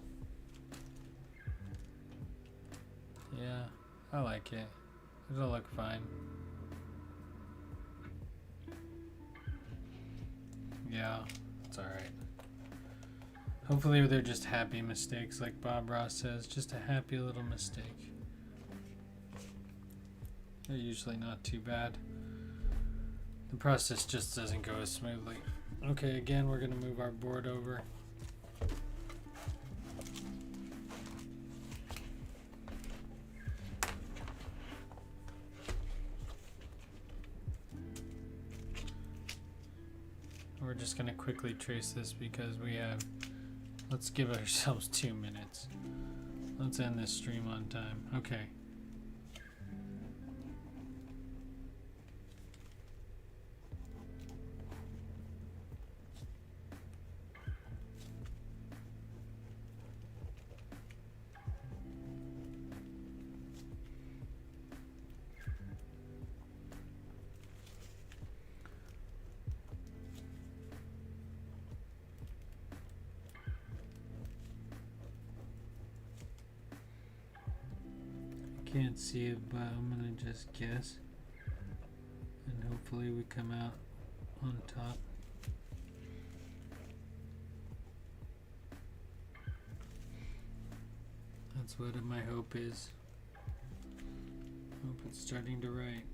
Yeah, I like it. It'll look fine. Yeah. It's alright. Hopefully they're just happy mistakes like Bob Ross says. Just a happy little mistake. They're usually not too bad. The process just doesn't go as smoothly. Okay, again we're going to move our board over. We're just going to quickly trace this because we have, let's give ourselves 2 minutes. Let's end this stream on time. Okay. can't see it, but I'm gonna just guess. And hopefully we come out on top. That's what my hope is. Hope it's starting to write.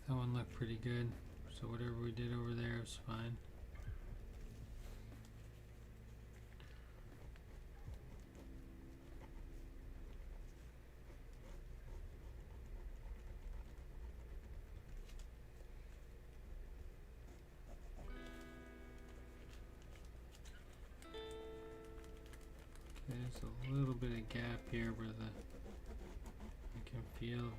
That one looked pretty good. So whatever we did over there is fine. There's a little bit of gap here where I can feel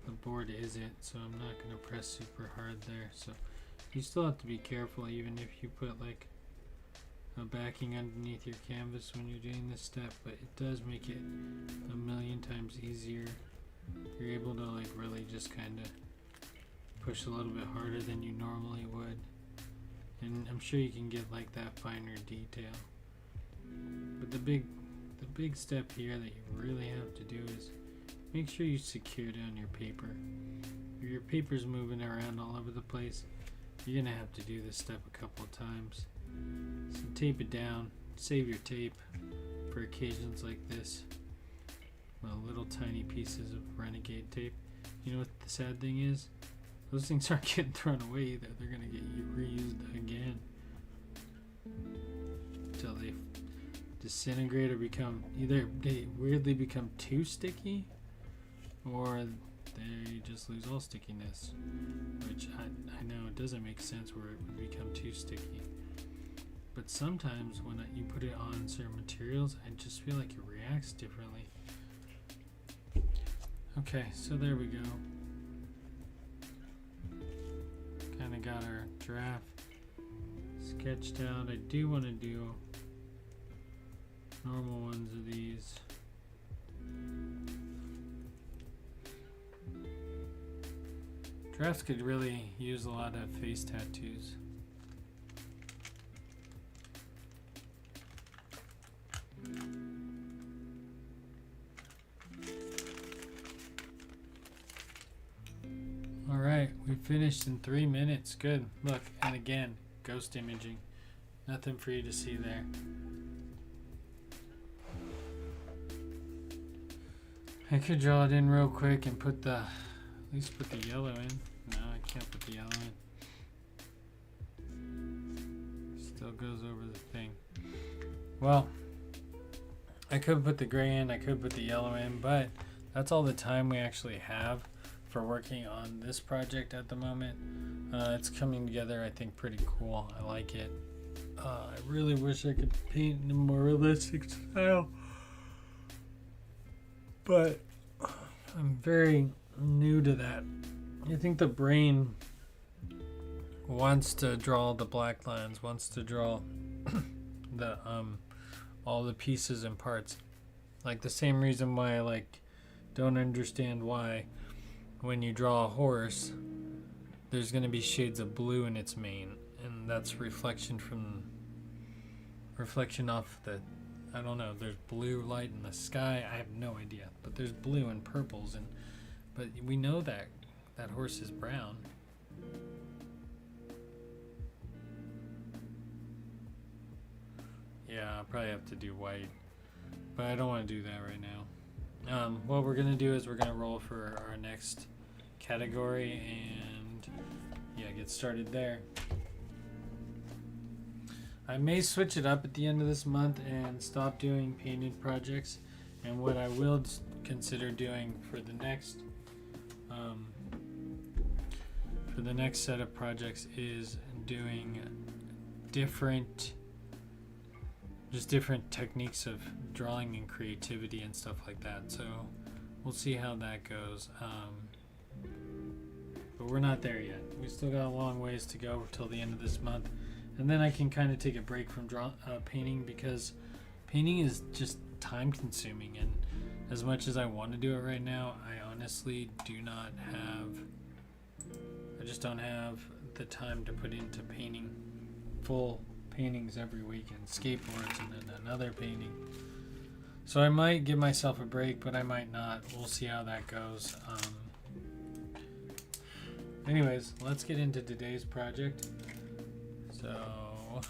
the board isn't, so I'm not going to press super hard there. So you still have to be careful even if you put like a backing underneath your canvas when you're doing this step, but it does make it a million times easier. You're able to like really just kind of push a little bit harder than you normally would. And I'm sure you can get like that finer detail. But the big step here that you really have to do is make sure you secure down your paper. If your paper's moving around all over the place, you're gonna have to do this step a couple of times. So tape it down, save your tape for occasions like this. Well, little tiny pieces of renegade tape. You know what the sad thing is? Those things aren't getting thrown away either. They're gonna get reused again until they disintegrate or become either they weirdly become too sticky, or they just lose all stickiness. Which I know it doesn't make sense where it would become too sticky. But sometimes when you put it on certain materials, I just feel like it reacts differently. Okay, so there we go. Kind of got our draft sketched out. I do want to do normal ones of these. Drafts could really use a lot of face tattoos. Alright, we finished in 3 minutes. Good. Look, and again, ghost imaging. Nothing for you to see there. I could draw it in real quick and put at least put the yellow in. No, I can't put the yellow in. Still goes over the thing. Well, I could put the gray in, I could put the yellow in, but that's all the time we actually have for working on this project at the moment. It's coming together, I think, pretty cool. I like it. I really wish I could paint in a more realistic style, but I'm very new to that. I think the brain wants to draw the black lines, wants to draw the all the pieces and parts. Like the same reason why I don't understand why when you draw a horse there's going to be shades of blue in its mane, and that's reflection off the, I don't know, there's blue light in the sky, I have no idea, but there's blue and purples, but we know that horse is brown. Yeah, I'll probably have to do white, but I don't want to do that right now. What we're gonna do is we're gonna roll for our next category and get started there. I may switch it up at the end of this month and stop doing painted projects, and what I will consider doing for the next set of projects is doing different techniques of drawing and creativity and stuff like that. So we'll see how that goes. But we're not there yet. We still got a long ways to go till the end of this month. And then I can kind of take a break from painting, because painting is just time consuming. And as much as I want to do it right now, I honestly do not have, I just don't have the time to put into painting full paintings every week and skateboards and then another painting. So I might give myself a break, but I might not. We'll see how that goes. Anyways, let's get into today's project. So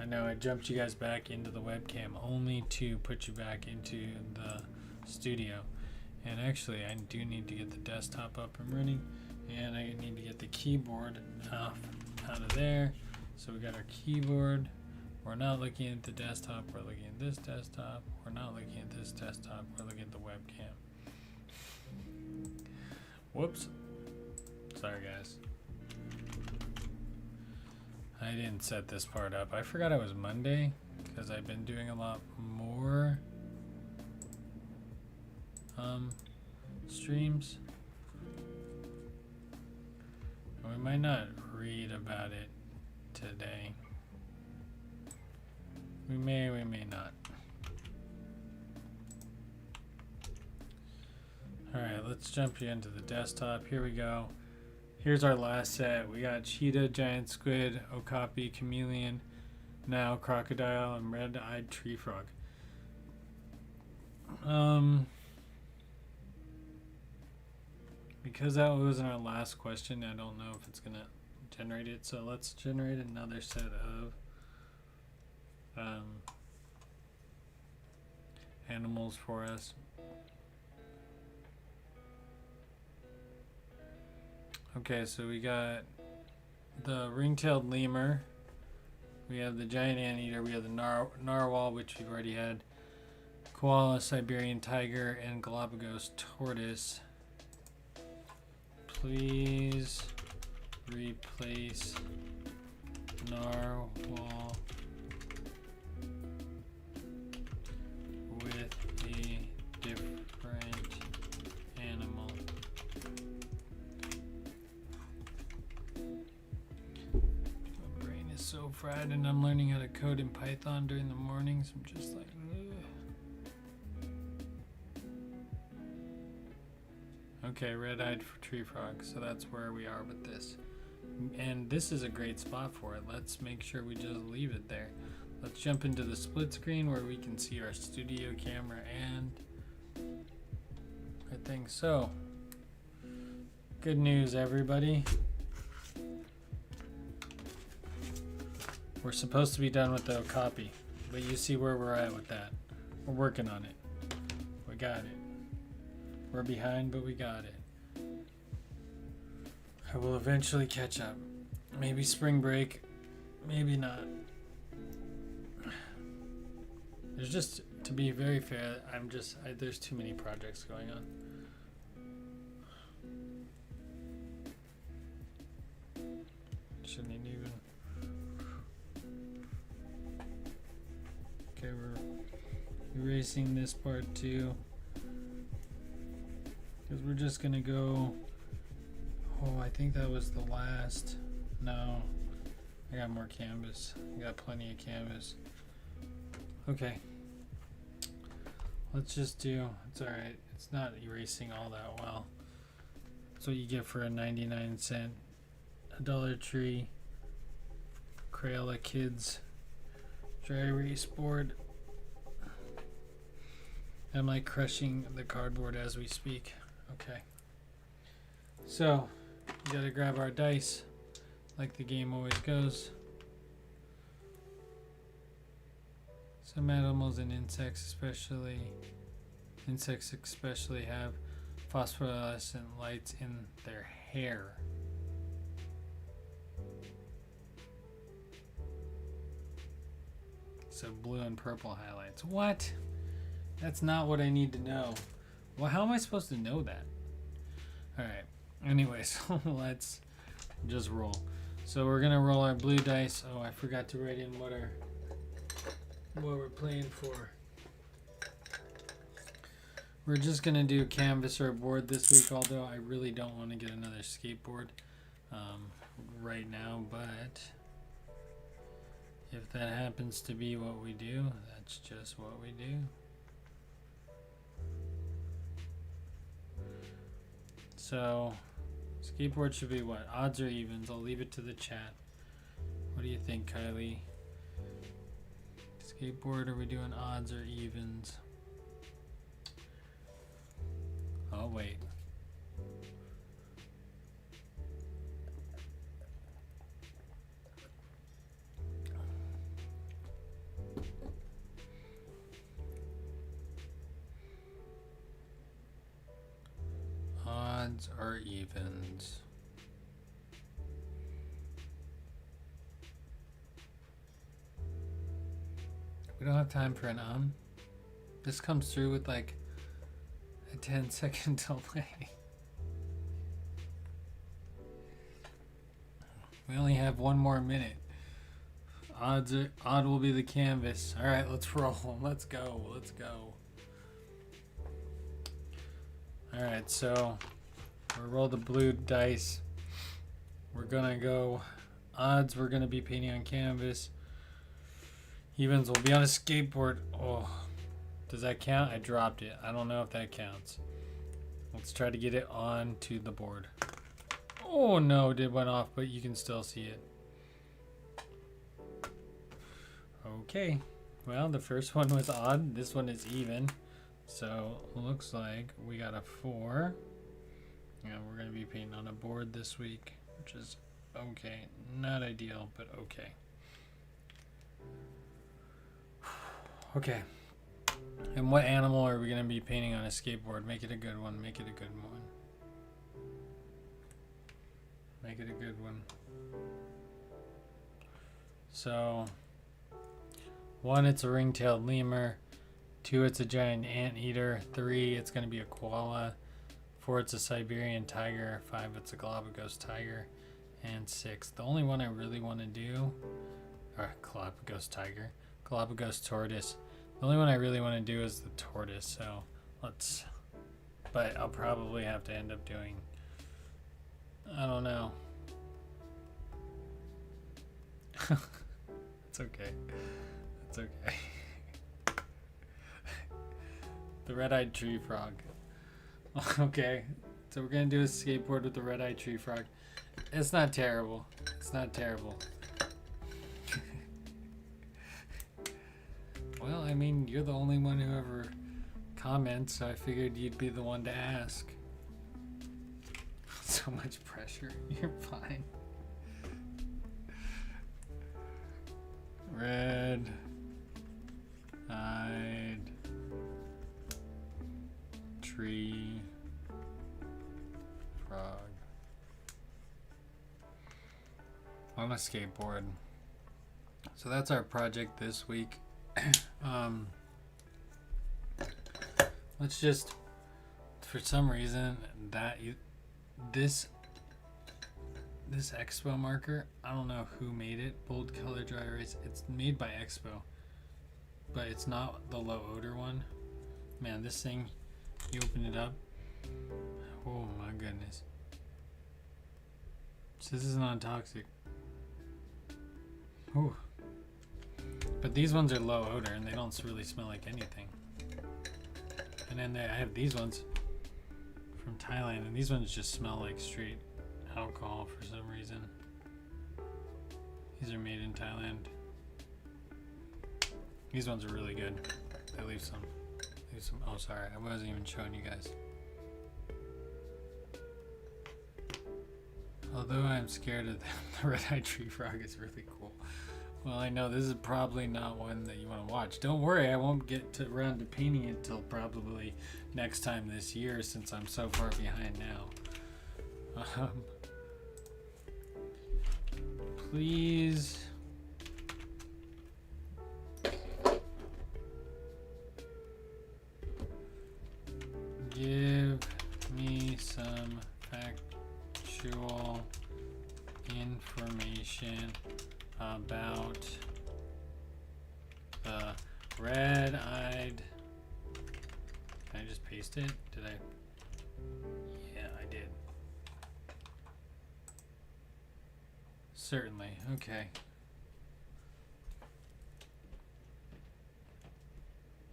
I know I jumped you guys back into the webcam only to put you back into the studio. And actually, I do need to get the desktop up and running, and I need to get the keyboard out of there. So we got our keyboard. We're not looking at the desktop. We're looking at this desktop. We're not looking at this desktop. We're looking at the webcam. Whoops. Sorry, guys. I didn't set this part up. I forgot it was Monday because I've been doing a lot more streams. We might not read about it today. We may not. Alright, let's jump into the desktop. Here we go. Here's our last set. We got cheetah, giant squid, okapi, chameleon, now crocodile, and red-eyed tree frog. Because that wasn't our last question, I don't know if it's gonna generate it. So let's generate another set of animals for us. Okay, so we got the ring-tailed lemur, we have the giant anteater, we have the narwhal, which we've already had, koala, Siberian tiger, and Galapagos tortoise. Please replace narwhal with a different animal. My brain is so fried, and I'm learning how to code in Python during the mornings. I'm just like, ugh. Okay, red-eyed tree frog. So that's where we are with this. And this is a great spot for it. Let's make sure we just leave it there. Let's jump into the split screen where we can see our studio camera and I think so. Good news, everybody. We're supposed to be done with the okapi, but you see where we're at with that. We're working on it. We got it. We're behind, but we got it. I will eventually catch up. Maybe spring break, maybe not. There's just, to be very fair, there's too many projects going on. Shouldn't even. Okay, we're erasing this part too. Because we're just gonna go. Oh, I think that was the last. No, I got more canvas. I got plenty of canvas. Okay. Let's just do. It's alright. It's not erasing all that well. That's what you get for a 99-cent Dollar Tree Crayola Kids dry erase board. I'm like crushing the cardboard as we speak. Okay. So, we gotta grab our dice like the game always goes. Some animals and insects especially have phosphorescent lights in their hair. So blue and purple highlights. What? That's not what I need to know. Well, how am I supposed to know that? Alright. Anyways, let's just roll. So we're gonna roll our blue dice. Oh, I forgot to write in what we're playing for. We're just gonna do canvas or a board this week, although I really don't want to get another skateboard right now, but if that happens to be what we do, that's just what we do. So let's Skateboard should be what? Odds or evens? I'll leave it to the chat. What do you think, Kylie? Skateboard, are we doing odds or evens? Oh, wait. Odds or evens? We don't have time for an This comes through with like a 10-second delay. We only have 1 more minute. Odd will be the canvas. All right, let's roll. Let's go. Let's go. All right, so we'll roll the blue dice. We're gonna go odds. We're gonna be painting on canvas. Evens will be on a skateboard. Oh, does that count? I dropped it. I don't know if that counts. Let's try to get it onto the board. Oh no, it went off, but you can still see it. Okay, well, the first one was odd. This one is even. So looks like we got a 4. Yeah, we're gonna be painting on a board this week, which is okay. Not ideal, but okay. Okay. And what animal are we gonna be painting on a skateboard? Make it a good one. Make it a good one. Make it a good one. So 1, it's a ring-tailed lemur. 2, it's a giant anteater. 3, it's going to be a koala. 4, it's a Siberian tiger. 5, it's a Galapagos tiger. And 6, the only one I really want to do, or Galapagos tiger, Galapagos tortoise. The only one I really want to do is the tortoise. So let's, but I'll probably have to end up doing, I don't know. It's okay. It's okay. The red-eyed tree frog. Okay, so we're gonna do a skateboard with the red-eyed tree frog. It's not terrible. It's not terrible. Well, I mean, you're the only one who ever comments, so I figured you'd be the one to ask. So much pressure. You're fine. Red-eyed tree frog on a skateboard. So that's our project this week. Let's just, for some reason, this Expo marker, I don't know who made it. Bold color dry erase. It's made by Expo, but it's not the low odor one. Man, this thing, you open it up. Oh my goodness. So this is non-toxic. Ooh. But these ones are low odor and they don't really smell like anything. And then I have these ones from Thailand, and these ones just smell like straight alcohol for some reason. These are made in Thailand. These ones are really good. They leave some. Oh, sorry, I wasn't even showing you guys. Although I'm scared of them, the red-eyed tree frog is really cool. Well, I know this is probably not one that you want to watch. Don't worry, I won't get around to painting it till probably next time this year, since I'm so far behind now. Please give me some factual information about the red-eyed. Can I just paste it? Did I? Yeah, I did. Certainly. Okay.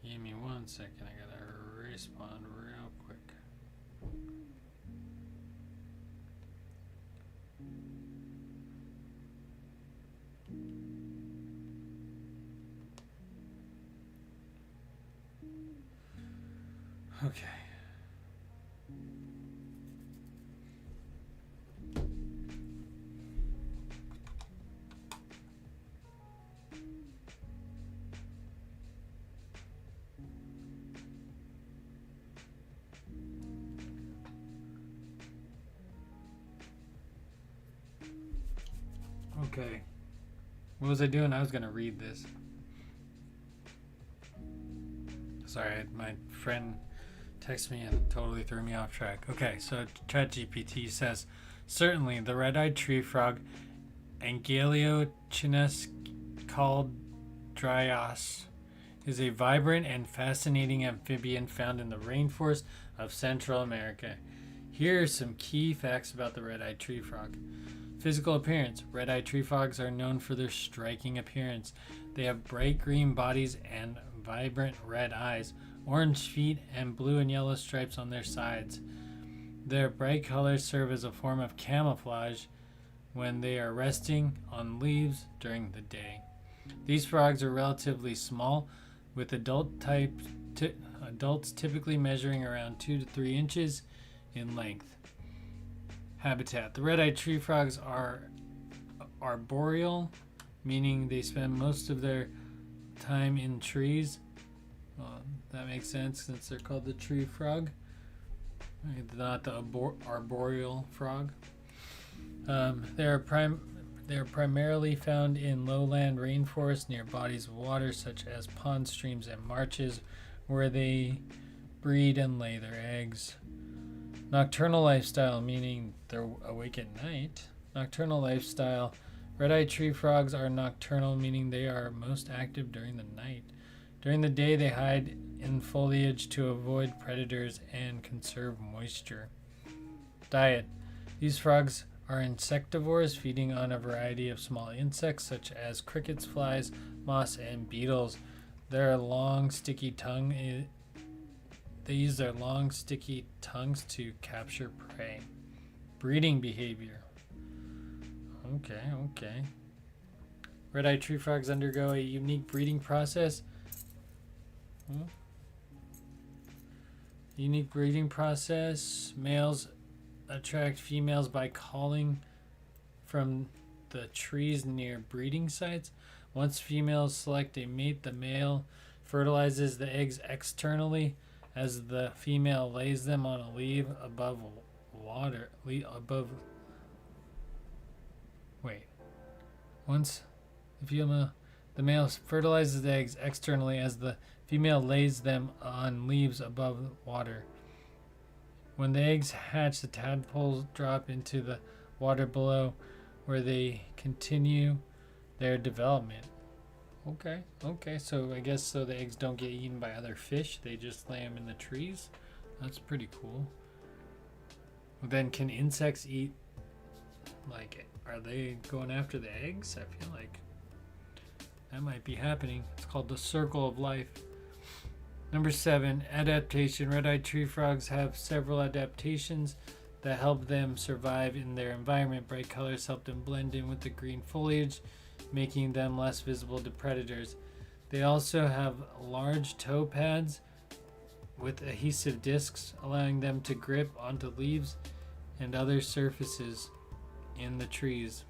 Give me 1 second. I gotta respond real quick. Okay. Okay. What was I doing? I was going to read this. Sorry, my friend texted me and totally threw me off track. Okay, so ChatGPT says, certainly the red-eyed tree frog, Angeliochnis caldrias, is a vibrant and fascinating amphibian found in the rainforest of Central America. Here are some key facts about the red-eyed tree frog. Physical appearance. Red-eyed tree frogs are known for their striking appearance. They have bright green bodies and vibrant red eyes, orange feet, and blue and yellow stripes on their sides. Their bright colors serve as a form of camouflage when they are resting on leaves during the day. These frogs are relatively small, with adults typically measuring around 2 to 3 inches in length. Habitat. The red-eyed tree frogs are arboreal, meaning they spend most of their time in trees. Well, that makes sense since they're called the tree frog, not the arboreal frog. They are primarily found in lowland rainforests near bodies of water such as ponds, streams, and marshes, where they breed and lay their eggs. Nocturnal lifestyle, meaning they're awake at night. Nocturnal lifestyle. Red-eyed tree frogs are nocturnal, meaning they are most active during the night. During the day, they hide in foliage to avoid predators and conserve moisture. Diet. These frogs are insectivores, feeding on a variety of small insects such as crickets, flies, moss, and beetles. Their long, sticky tongue They use their long, sticky tongues to capture prey. Breeding behavior. Okay. Red-eyed tree frogs undergo a unique breeding process. Unique breeding process. Males attract females by calling from the trees near breeding sites. Once females select a mate, the male fertilizes the eggs externally as the female lays them on a leaf above water. Once the male fertilizes the eggs externally as the female lays them on leaves above water. When the eggs hatch, the tadpoles drop into the water below, where they continue their development. Okay, so I guess so the eggs don't get eaten by other fish, they just lay them in the trees. That's pretty cool. Then can insects eat, are they going after the eggs? I feel like that might be happening. It's called the circle of life. Number 7, adaptation. Red-eyed tree frogs have several adaptations that help them survive in their environment. Bright colors help them blend in with the green foliage, making them less visible to predators. They also have large toe pads with adhesive discs, allowing them to grip onto leaves and other surfaces in the trees.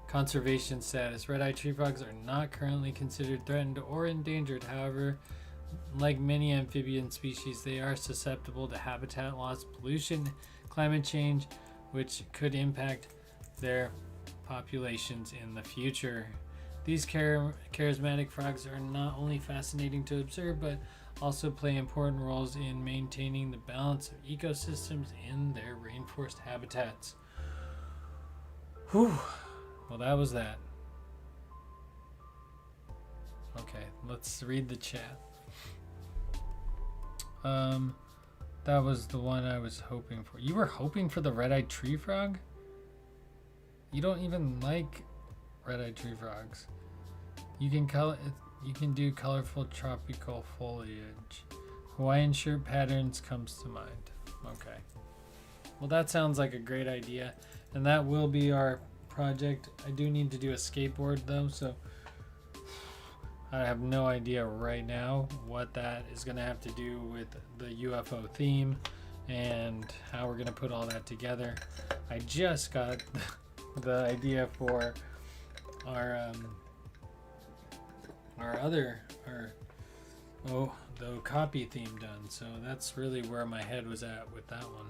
Conservation status. Red-eyed tree frogs are not currently considered threatened or endangered. However, like many amphibian species, they are susceptible to habitat loss, pollution, climate change, which could impact their populations in the future. These charismatic frogs are not only fascinating to observe, but also play important roles in maintaining the balance of ecosystems in their rainforest habitats. Whew. Well, that was that. Okay, let's read the chat. That was the one I was hoping for. You were hoping for the red-eyed tree frog? You don't even like red-eyed tree frogs. You can do colorful tropical foliage. Hawaiian shirt patterns comes to mind. Okay. Well, that sounds like a great idea, and that will be our project. I do need to do a skateboard though, so I have no idea right now what that is going to have to do with the UFO theme and how we're going to put all that together. I just got the idea for our the copy theme done, so that's really where my head was at with that one.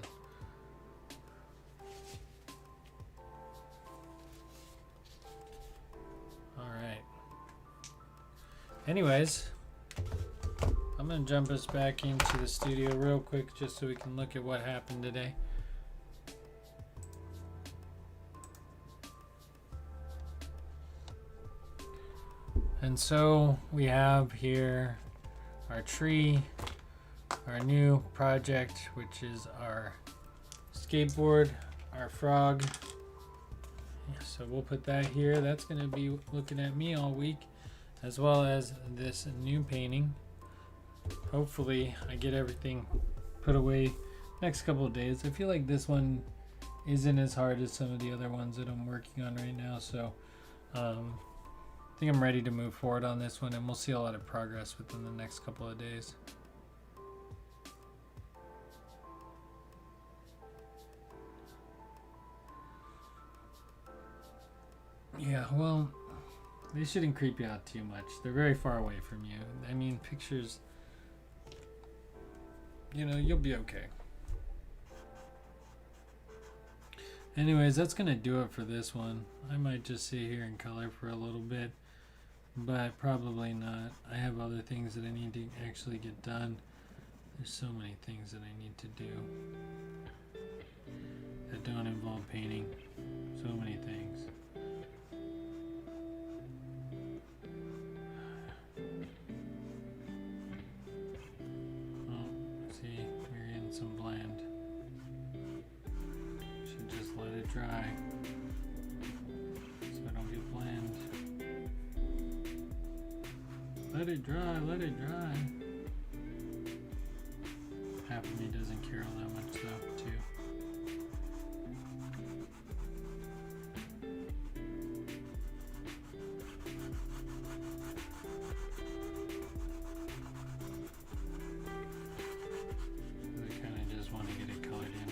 All right. Anyways, I'm gonna jump us back into the studio real quick just so we can look at what happened today. And so we have here our tree, our new project, which is our skateboard, our frog. So we'll put that here. That's going to be looking at me all week, as well as this new painting. Hopefully I get everything put away next couple of days. I feel like this one isn't as hard as some of the other ones that I'm working on right now, so I think I'm ready to move forward on this one, and we'll see a lot of progress within the next couple of days. Yeah, well, they shouldn't creep you out too much. They're very far away from you. I mean, pictures, you know, you'll be okay. Anyways, that's gonna do it for this one. I might just sit here and color for a little bit, but probably not. I have other things that I need to actually get done. There's so many things that I need to do that don't involve painting. So many things. Oh, see, we're getting some bland. Should just let it dry so I don't get bland. Let it dry, let it dry. Half of me doesn't care all that much though, too. I kind of just want to get it colored in.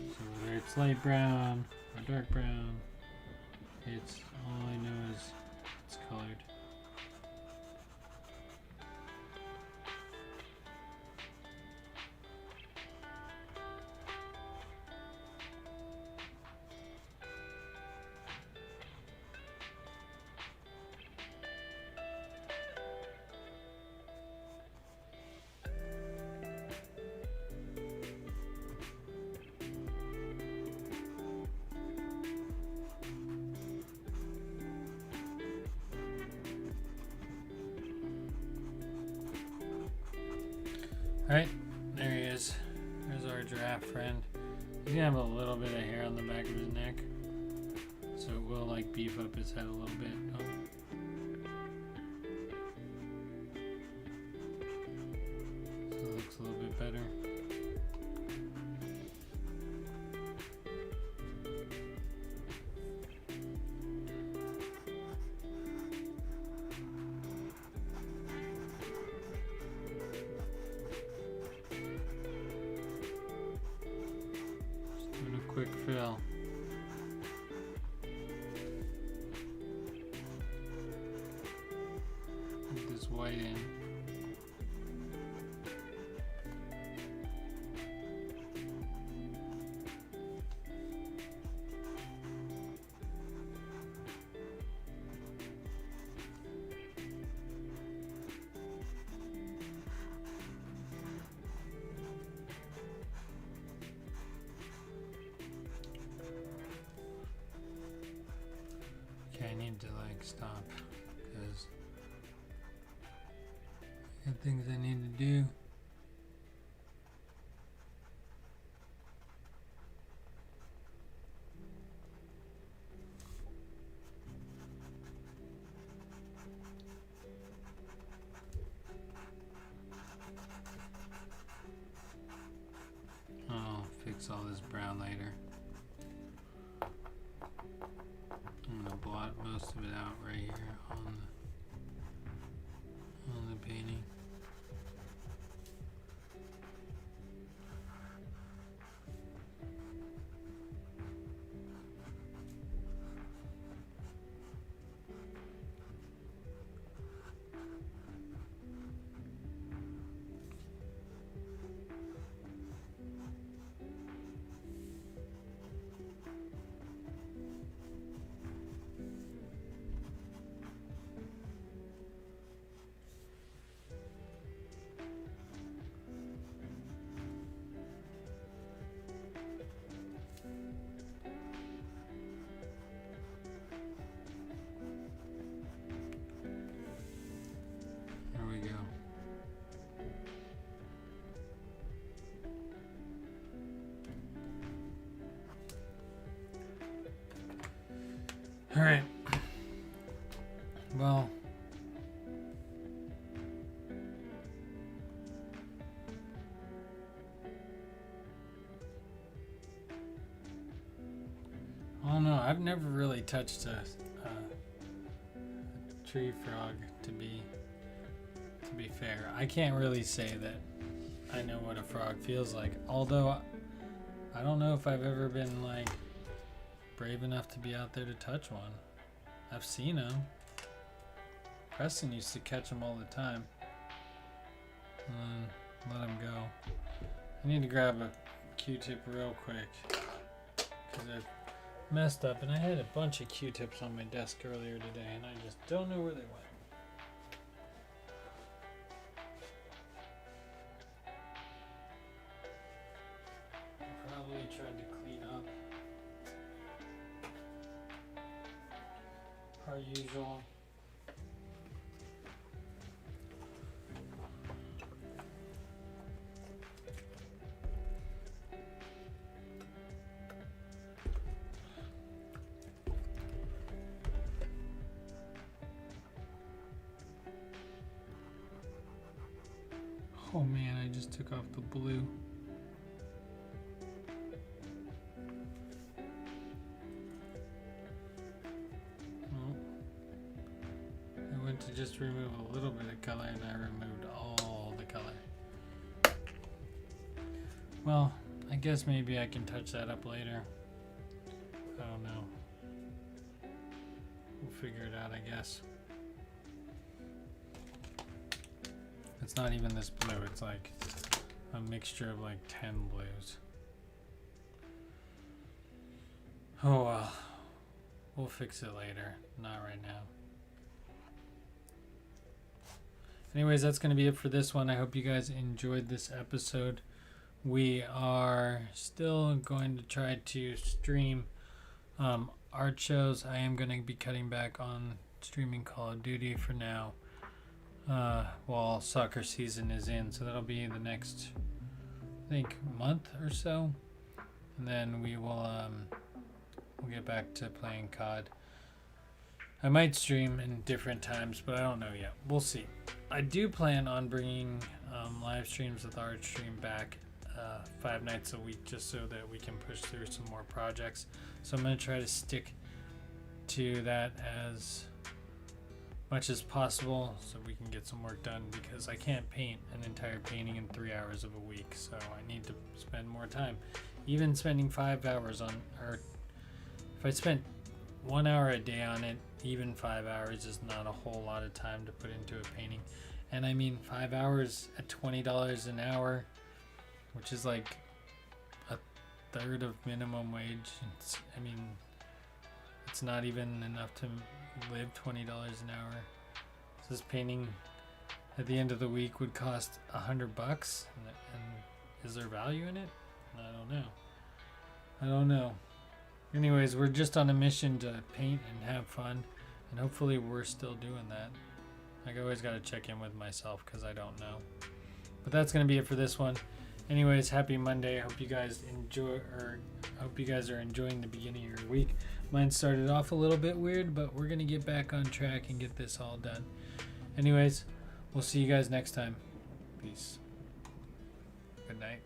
So whether it's light brown or dark brown, it's all I know is it's colored. Alright, there he is. There's our giraffe friend. He's gonna have a little bit of hair on the back of his neck, so it will like beef up his head a little bit. Oh. So it looks a little bit better. Quick fill. Put this white in. Okay, I need to like stop because I got things I need to do. I'll fix all this brown later. I'm gonna blow most of it out right here on the painting. There we go. All right. Well, I don't know. I've never really touched a tree frog, to be fair. I can't really say that I know what a frog feels like. Although I don't know if I've ever been like brave enough to be out there to touch one. I've seen them. Preston used to catch them all the time. And let them go. I need to grab a Q-tip real quick because I messed up, and I had a bunch of Q-tips on my desk earlier today, and I just don't know where they went. Probably tried to clean up per usual. Oh man, I just took off the blue. Oh. I went to just remove a little bit of color and I removed all the color. Well, I guess maybe I can touch that up later. I don't know. We'll figure it out, I guess. It's not even this blue, it's like a mixture of like 10 blues. Oh well, we'll fix it later, not right now. Anyways, that's going to be it for this one. I hope you guys enjoyed this episode. We are still going to try to stream art shows. I am going to be cutting back on streaming Call of Duty for now. While soccer season is in, so that'll be the next, I think, month or so, and then we will we'll get back to playing COD. I might stream in different times, but I don't know yet. We'll see. I do plan on bringing live streams with ArtStream back 5 nights a week, just so that we can push through some more projects. So I'm going to try to stick to that as much as possible so we can get some work done, because I can't paint an entire painting in 3 hours of a week, so I need to spend more time. Even spending 5 hours on, or if I spent 1 hour a day on it, even 5 hours is not a whole lot of time to put into a painting. And I mean, 5 hours at $20 an hour, which is like a third of minimum wage. It's not even enough to live $20 an hour. So this painting at the end of the week would cost $100, and is there value in it? I don't know. Anyways, we're just on a mission to paint and have fun, and hopefully we're still doing that. I always got to check in with myself because I don't know. But that's gonna be it for this one. Anyways, happy Monday. I hope you guys are enjoying the beginning of your week. Mine started off a little bit weird, but we're gonna get back on track and get this all done. Anyways, we'll see you guys next time. Peace. Good night.